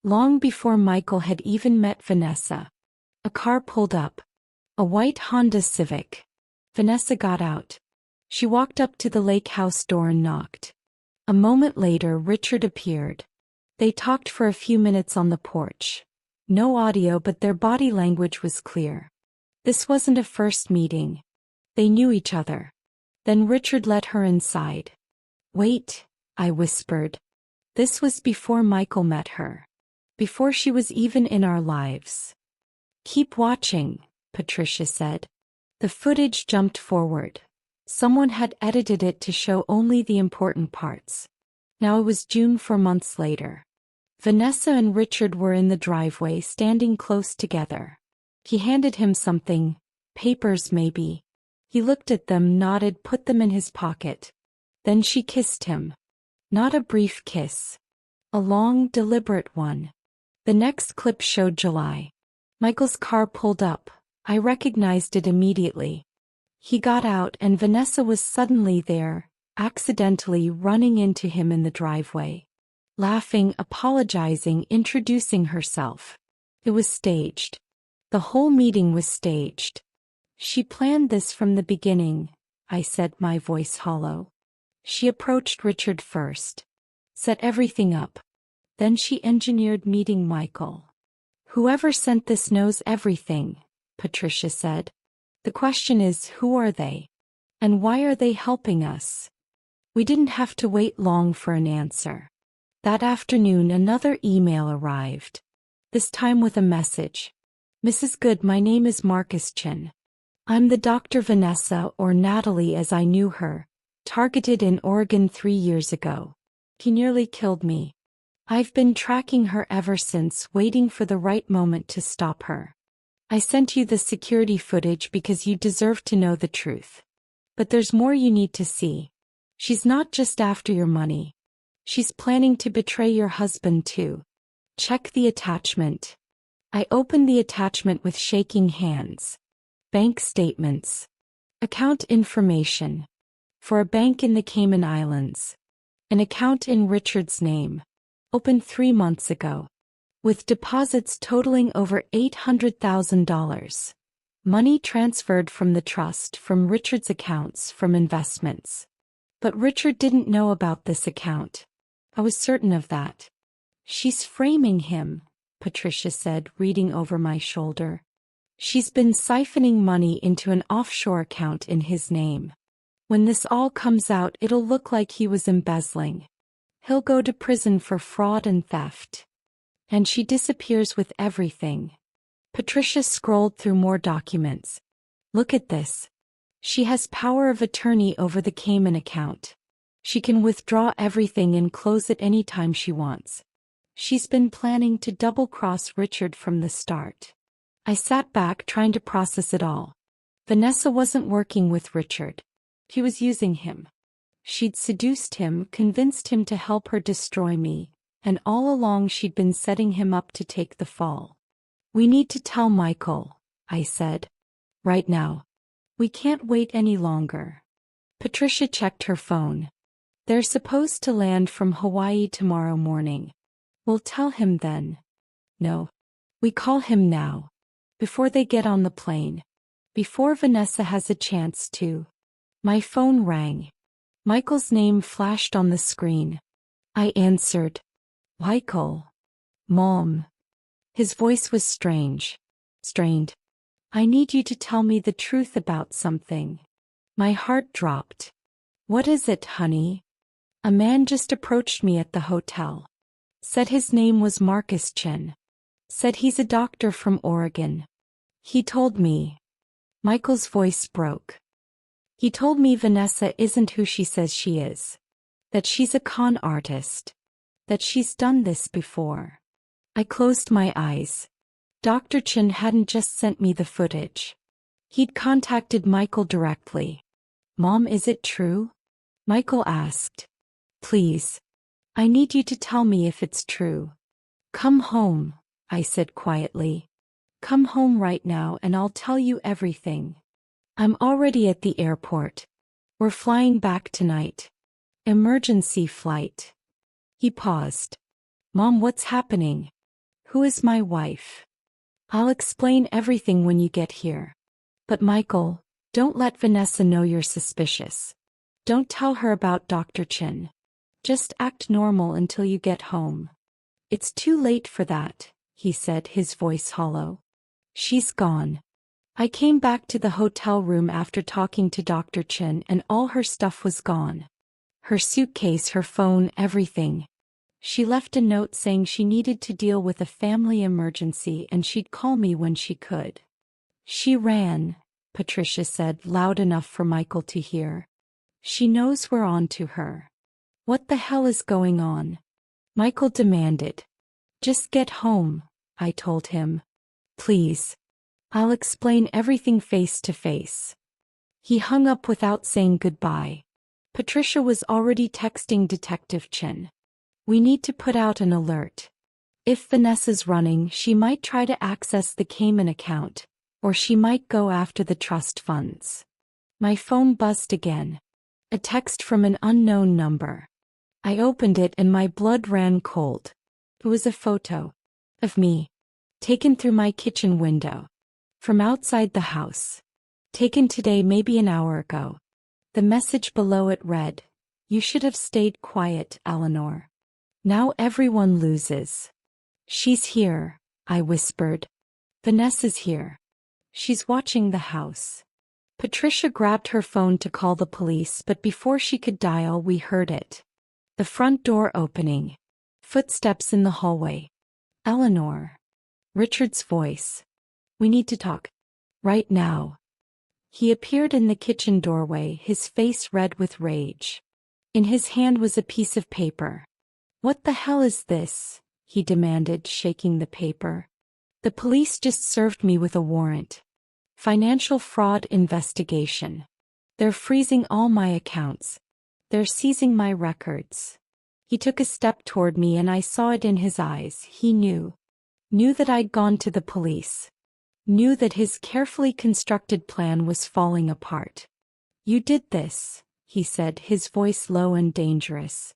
Long before Michael had even met Vanessa. A car pulled up. A white Honda Civic. Vanessa got out. She walked up to the lake house door and knocked. A moment later, Richard appeared. They talked for a few minutes on the porch. No audio, but their body language was clear. This wasn't a first meeting. They knew each other. Then Richard let her inside. Wait, I whispered. This was before Michael met her. Before she was even in our lives. Keep watching, Patricia said. The footage jumped forward. Someone had edited it to show only the important parts. Now it was June 4 months later. Vanessa and Richard were in the driveway standing close together. He handed him something, papers maybe. He looked at them, nodded, put them in his pocket. Then she kissed him. Not a brief kiss. A long, deliberate one. The next clip showed July. Michael's car pulled up. I recognized it immediately. He got out and Vanessa was suddenly there, accidentally running into him in the driveway. Laughing, apologizing, introducing herself. It was staged. The whole meeting was staged. She planned this from the beginning, I said, my voice hollow. She approached Richard first. Set everything up. Then she engineered meeting Michael. Whoever sent this knows everything, Patricia said. The question is, who are they? And why are they helping us? We didn't have to wait long for an answer. That afternoon another email arrived. This time with a message. Mrs. Good, my name is Marcus Chin. I'm the Dr. Vanessa, or Natalie as I knew her, targeted in Oregon 3 years ago. He nearly killed me. I've been tracking her ever since, waiting for the right moment to stop her. I sent you the security footage because you deserve to know the truth. But there's more you need to see. She's not just after your money. She's planning to betray your husband too. Check the attachment. I opened the attachment with shaking hands. Bank statements. Account information. For a bank in the Cayman Islands. An account in Richard's name. Opened 3 months ago. With deposits totaling over $800,000. Money transferred from the trust, from Richard's accounts, from investments. But Richard didn't know about this account. I was certain of that. She's framing him, Patricia said, reading over my shoulder. She's been siphoning money into an offshore account in his name. When this all comes out, it'll look like he was embezzling. He'll go to prison for fraud and theft. And she disappears with everything. Patricia scrolled through more documents. Look at this. She has power of attorney over the Cayman account. She can withdraw everything and close it any time she wants. She's been planning to double-cross Richard from the start. I sat back trying to process it all. Vanessa wasn't working with Richard. He was using him. She'd seduced him, convinced him to help her destroy me, and all along she'd been setting him up to take the fall. We need to tell Michael, I said. Right now. We can't wait any longer. Patricia checked her phone. They're supposed to land from Hawaii tomorrow morning. We'll tell him then. No. We call him now. Before they get on the plane. Before Vanessa has a chance to. My phone rang. Michael's name flashed on the screen. I answered. Michael. Mom. His voice was strange. Strained. I need you to tell me the truth about something. My heart dropped. What is it, honey? A man just approached me at the hotel. Said his name was Marcus Chin. Said he's a doctor from Oregon. He told me. Michael's voice broke. He told me Vanessa isn't who she says she is. That she's a con artist. That she's done this before. I closed my eyes. Dr. Chin hadn't just sent me the footage. He'd contacted Michael directly. Mom, is it true? Michael asked. Please. I need you to tell me if it's true. Come home, I said quietly. Come home right now and I'll tell you everything. I'm already at the airport. We're flying back tonight. Emergency flight. He paused. Mom, what's happening? Who is my wife? I'll explain everything when you get here. But Michael, don't let Vanessa know you're suspicious. Don't tell her about Dr. Chin. Just act normal until you get home. It's too late for that, he said, his voice hollow. She's gone. I came back to the hotel room after talking to Dr. Chen and all her stuff was gone. Her suitcase, her phone, everything. She left a note saying she needed to deal with a family emergency and she'd call me when she could. She ran, Patricia said, loud enough for Michael to hear. She knows we're on to her. What the hell is going on? Michael demanded. Just get home, I told him. Please. I'll explain everything face to face. He hung up without saying goodbye. Patricia was already texting Detective Chen. We need to put out an alert. If Vanessa's running, she might try to access the Cayman account, or she might go after the trust funds. My phone buzzed again. A text from an unknown number. I opened it and my blood ran cold. It was a photo of me, taken through my kitchen window, from outside the house. Taken today, maybe an hour ago. The message below it read, "You should have stayed quiet, Eleanor. Now everyone loses." She's here, I whispered. Vanessa's here. She's watching the house. Patricia grabbed her phone to call the police, but before she could dial, we heard it. The front door opening. Footsteps in the hallway. Eleanor. Richard's voice. We need to talk. Right now. He appeared in the kitchen doorway, his face red with rage. In his hand was a piece of paper. What the hell is this? He demanded, shaking the paper. The police just served me with a warrant. Financial fraud investigation. They're freezing all my accounts. They're seizing my records. He took a step toward me and I saw it in his eyes. He knew. Knew that I'd gone to the police. Knew that his carefully constructed plan was falling apart. You did this, he said, his voice low and dangerous.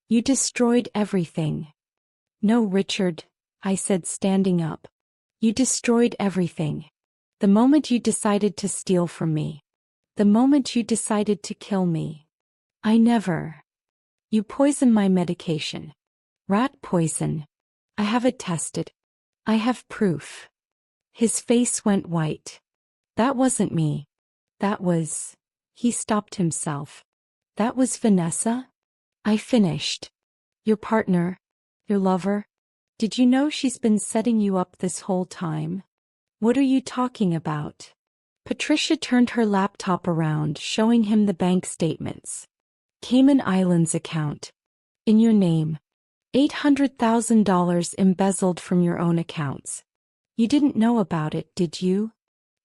You destroyed everything. No, Richard, I said, standing up. You destroyed everything. The moment you decided to steal from me. The moment you decided to kill me. I never. You poisoned my medication. Rat poison. I have it tested. I have proof. His face went white. That wasn't me. That was... He stopped himself. That was Vanessa? I finished. Your partner? Your lover? Did you know she's been setting you up this whole time? What are you talking about? Patricia turned her laptop around, showing him the bank statements. Cayman Islands account. In your name. $800,000 embezzled from your own accounts. You didn't know about it, did you?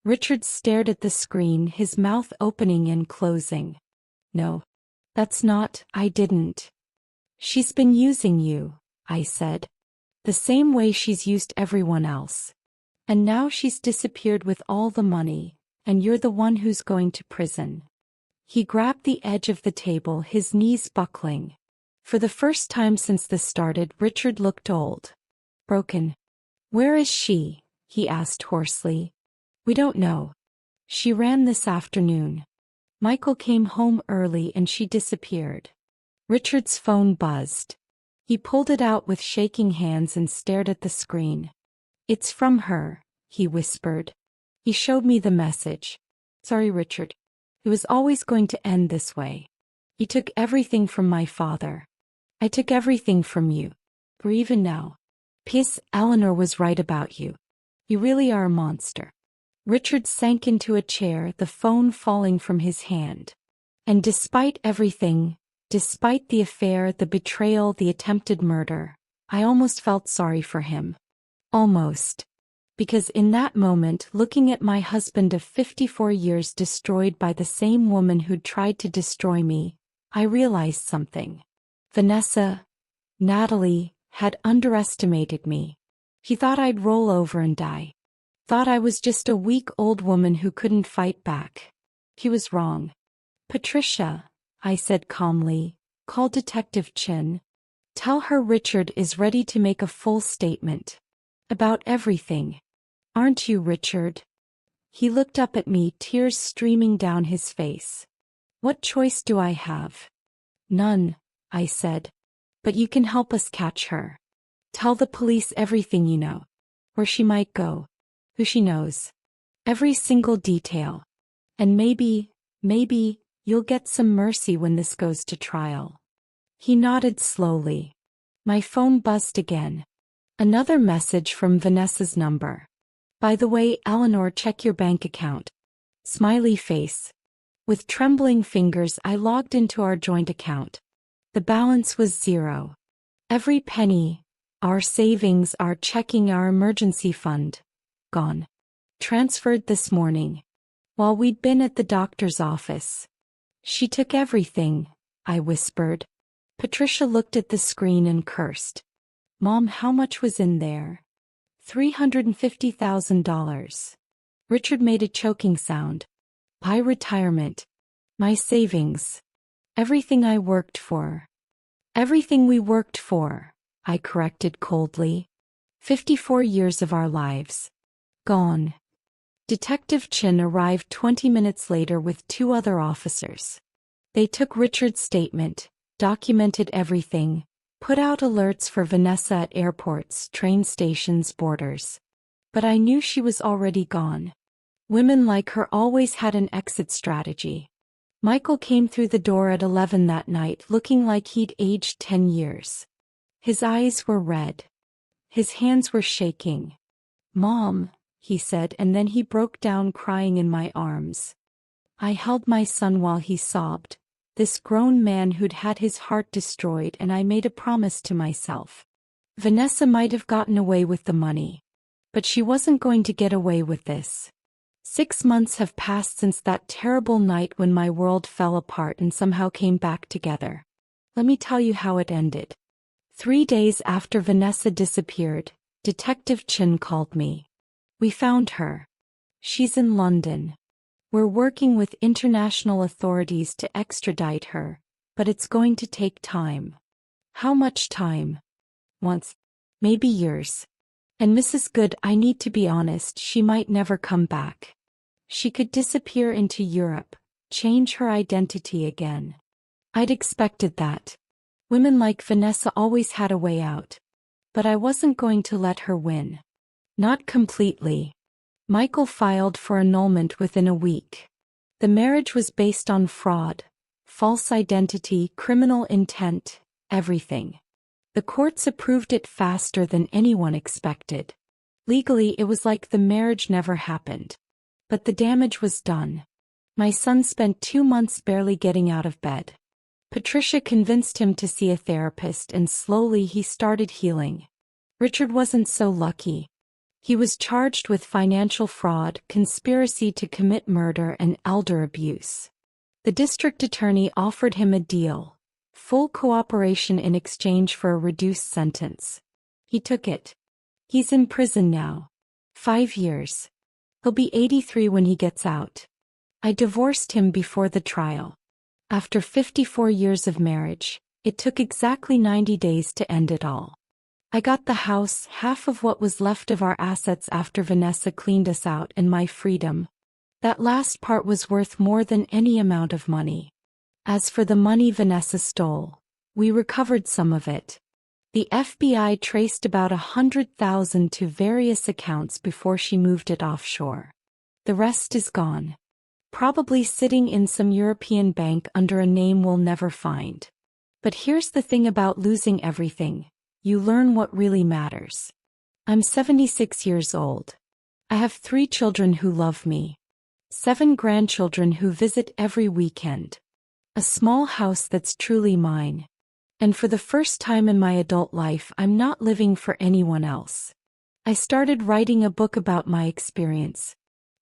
Richard stared at the screen, his mouth opening and closing. No. That's not, I didn't. She's been using you, I said. The same way she's used everyone else. And now she's disappeared with all the money, and you're the one who's going to prison. He grabbed the edge of the table, his knees buckling. For the first time since this started, Richard looked old. Broken. Where is she? He asked hoarsely. We don't know. She ran this afternoon. Michael came home early and she disappeared. Richard's phone buzzed. He pulled it out with shaking hands and stared at the screen. It's from her, he whispered. He showed me the message. Sorry, Richard. It was always going to end this way. You took everything from my father. I took everything from you. Or even now. Piss, Eleanor was right about you. You really are a monster. Richard sank into a chair, the phone falling from his hand. And despite everything, despite the affair, the betrayal, the attempted murder, I almost felt sorry for him. Almost. Because in that moment, looking at my husband of 54 years destroyed by the same woman who'd tried to destroy me, I realized something. Vanessa, Natalie, had underestimated me. He thought I'd roll over and die. Thought I was just a weak old woman who couldn't fight back. He was wrong. Patricia, I said calmly, call Detective Chen. Tell her Richard is ready to make a full statement. About everything. Aren't you, Richard? He looked up at me, tears streaming down his face. What choice do I have? None, I said. But you can help us catch her. Tell the police everything you know. Where she might go. Who she knows. Every single detail. And maybe, you'll get some mercy when this goes to trial. He nodded slowly. My phone buzzed again. Another message from Vanessa's number. By the way, Eleanor, check your bank account. Smiley face. With trembling fingers, I logged into our joint account. The balance was 0. Every penny, our savings, our checking, our emergency fund, gone. Transferred this morning. While we'd been at the doctor's office. She took everything, I whispered. Patricia looked at the screen and cursed. Mom, how much was in there? $350,000. Richard made a choking sound. My retirement. My savings. Everything I worked for. Everything we worked for, I corrected coldly. 54 years of our lives. Gone. Detective Chin arrived 20 minutes later with 2 other officers. They took Richard's statement, documented everything, put out alerts for Vanessa at airports, train stations, borders. But I knew she was already gone. Women like her always had an exit strategy. Michael came through the door at 11 that night looking like he'd aged 10 years. His eyes were red. His hands were shaking. Mom, he said, and then he broke down crying in my arms. I held my son while he sobbed, this grown man who'd had his heart destroyed, and I made a promise to myself. Vanessa might have gotten away with the money. But she wasn't going to get away with this. 6 months have passed since that terrible night when my world fell apart and somehow came back together. Let me tell you how it ended. 3 days after Vanessa disappeared, Detective Chin called me. We found her. She's in London. We're working with international authorities to extradite her, but it's going to take time. How much time? Months. Maybe years. And Mrs. Good, I need to be honest, she might never come back. She could disappear into Europe, change her identity again. I'd expected that. Women like Vanessa always had a way out. But I wasn't going to let her win. Not completely. Michael filed for annulment within a week. The marriage was based on fraud, false identity, criminal intent, everything. The courts approved it faster than anyone expected. Legally, it was like the marriage never happened. But the damage was done. My son spent 2 months barely getting out of bed. Patricia convinced him to see a therapist, and slowly he started healing. Richard wasn't so lucky. He was charged with financial fraud, conspiracy to commit murder, and elder abuse. The district attorney offered him a deal. Full cooperation in exchange for a reduced sentence. He took it. He's in prison now. 5 years. He'll be 83 when he gets out. I divorced him before the trial. After 54 years of marriage, it took exactly 90 days to end it all. I got the house, half of what was left of our assets after Vanessa cleaned us out, and my freedom. That last part was worth more than any amount of money. As for the money Vanessa stole, we recovered some of it. The FBI traced about $100,000 to various accounts before she moved it offshore. The rest is gone. Probably sitting in some European bank under a name we'll never find. But here's the thing about losing everything. You learn what really matters. I'm 76 years old. I have 3 children who love me. 7 grandchildren who visit every weekend. A small house that's truly mine. And for the first time in my adult life, I'm not living for anyone else. I started writing a book about my experience.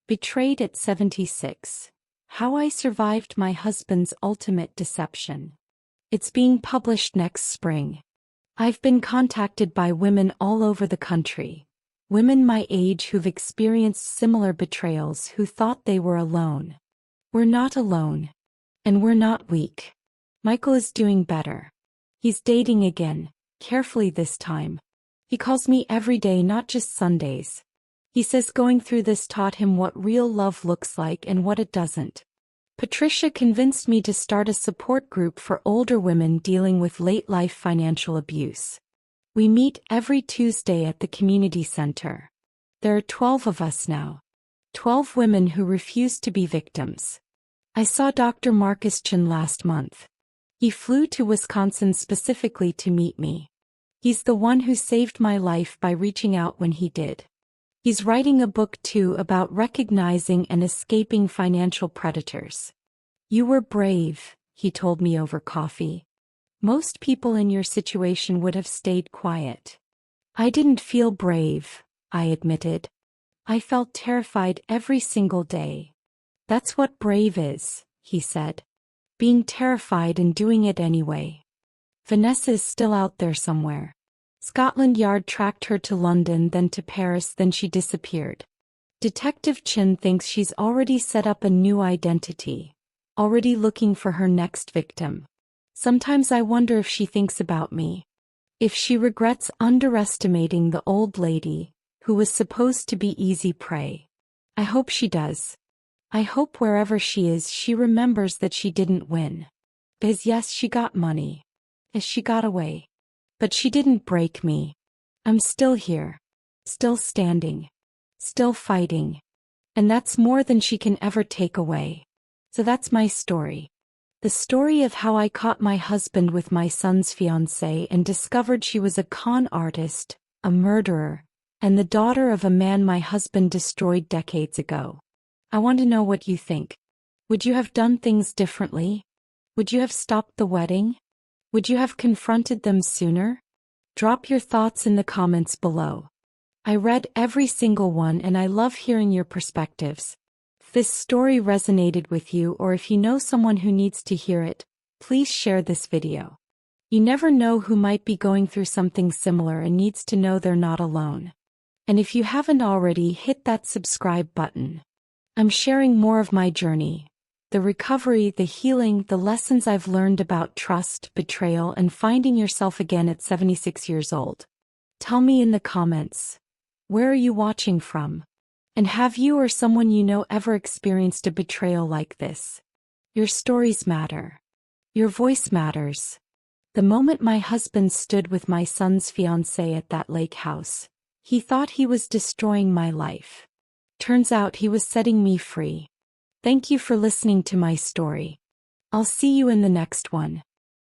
Betrayed at 76. How I survived my husband's ultimate deception. It's being published next spring. I've been contacted by women all over the country. Women my age who've experienced similar betrayals, who thought they were alone. We're not alone. And we're not weak. Michael is doing better. He's dating again, carefully this time. He calls me every day, not just Sundays. He says going through this taught him what real love looks like and what it doesn't. Patricia convinced me to start a support group for older women dealing with late-life financial abuse. We meet every Tuesday at the community center. There are 12 of us now. 12 Women Who Refuse to Be Victims. I saw Dr. Marcus Chin last month. He flew to Wisconsin specifically to meet me. He's the one who saved my life by reaching out when he did. He's writing a book too about recognizing and escaping financial predators. You were brave, he told me over coffee. Most people in your situation would have stayed quiet. I didn't feel brave, I admitted. I felt terrified every single day. That's what brave is, he said. Being terrified and doing it anyway. Vanessa is still out there somewhere. Scotland Yard tracked her to London, then to Paris, then she disappeared. Detective Chin thinks she's already set up a new identity, already looking for her next victim. Sometimes I wonder if she thinks about me. If she regrets underestimating the old lady, who was supposed to be easy prey. I hope she does. I hope wherever she is she remembers that she didn't win. Because yes, she got money. Yes, she got away. But she didn't break me. I'm still here. Still standing. Still fighting. And that's more than she can ever take away. So that's my story. The story of how I caught my husband with my son's fiancée and discovered she was a con artist, a murderer, and the daughter of a man my husband destroyed decades ago. I want to know what you think. Would you have done things differently? Would you have stopped the wedding? Would you have confronted them sooner? Drop your thoughts in the comments below. I read every single one and I love hearing your perspectives. If this story resonated with you or if you know someone who needs to hear it, please share this video. You never know who might be going through something similar and needs to know they're not alone. And if you haven't already, hit that subscribe button. I'm sharing more of my journey. The recovery, the healing, the lessons I've learned about trust, betrayal, and finding yourself again at 76 years old. Tell me in the comments, where are you watching from? And have you or someone you know ever experienced a betrayal like this? Your stories matter. Your voice matters. The moment my husband stood with my son's fiancée at that lake house, he thought he was destroying my life. Turns out he was setting me free. Thank you for listening to my story. I'll see you in the next one.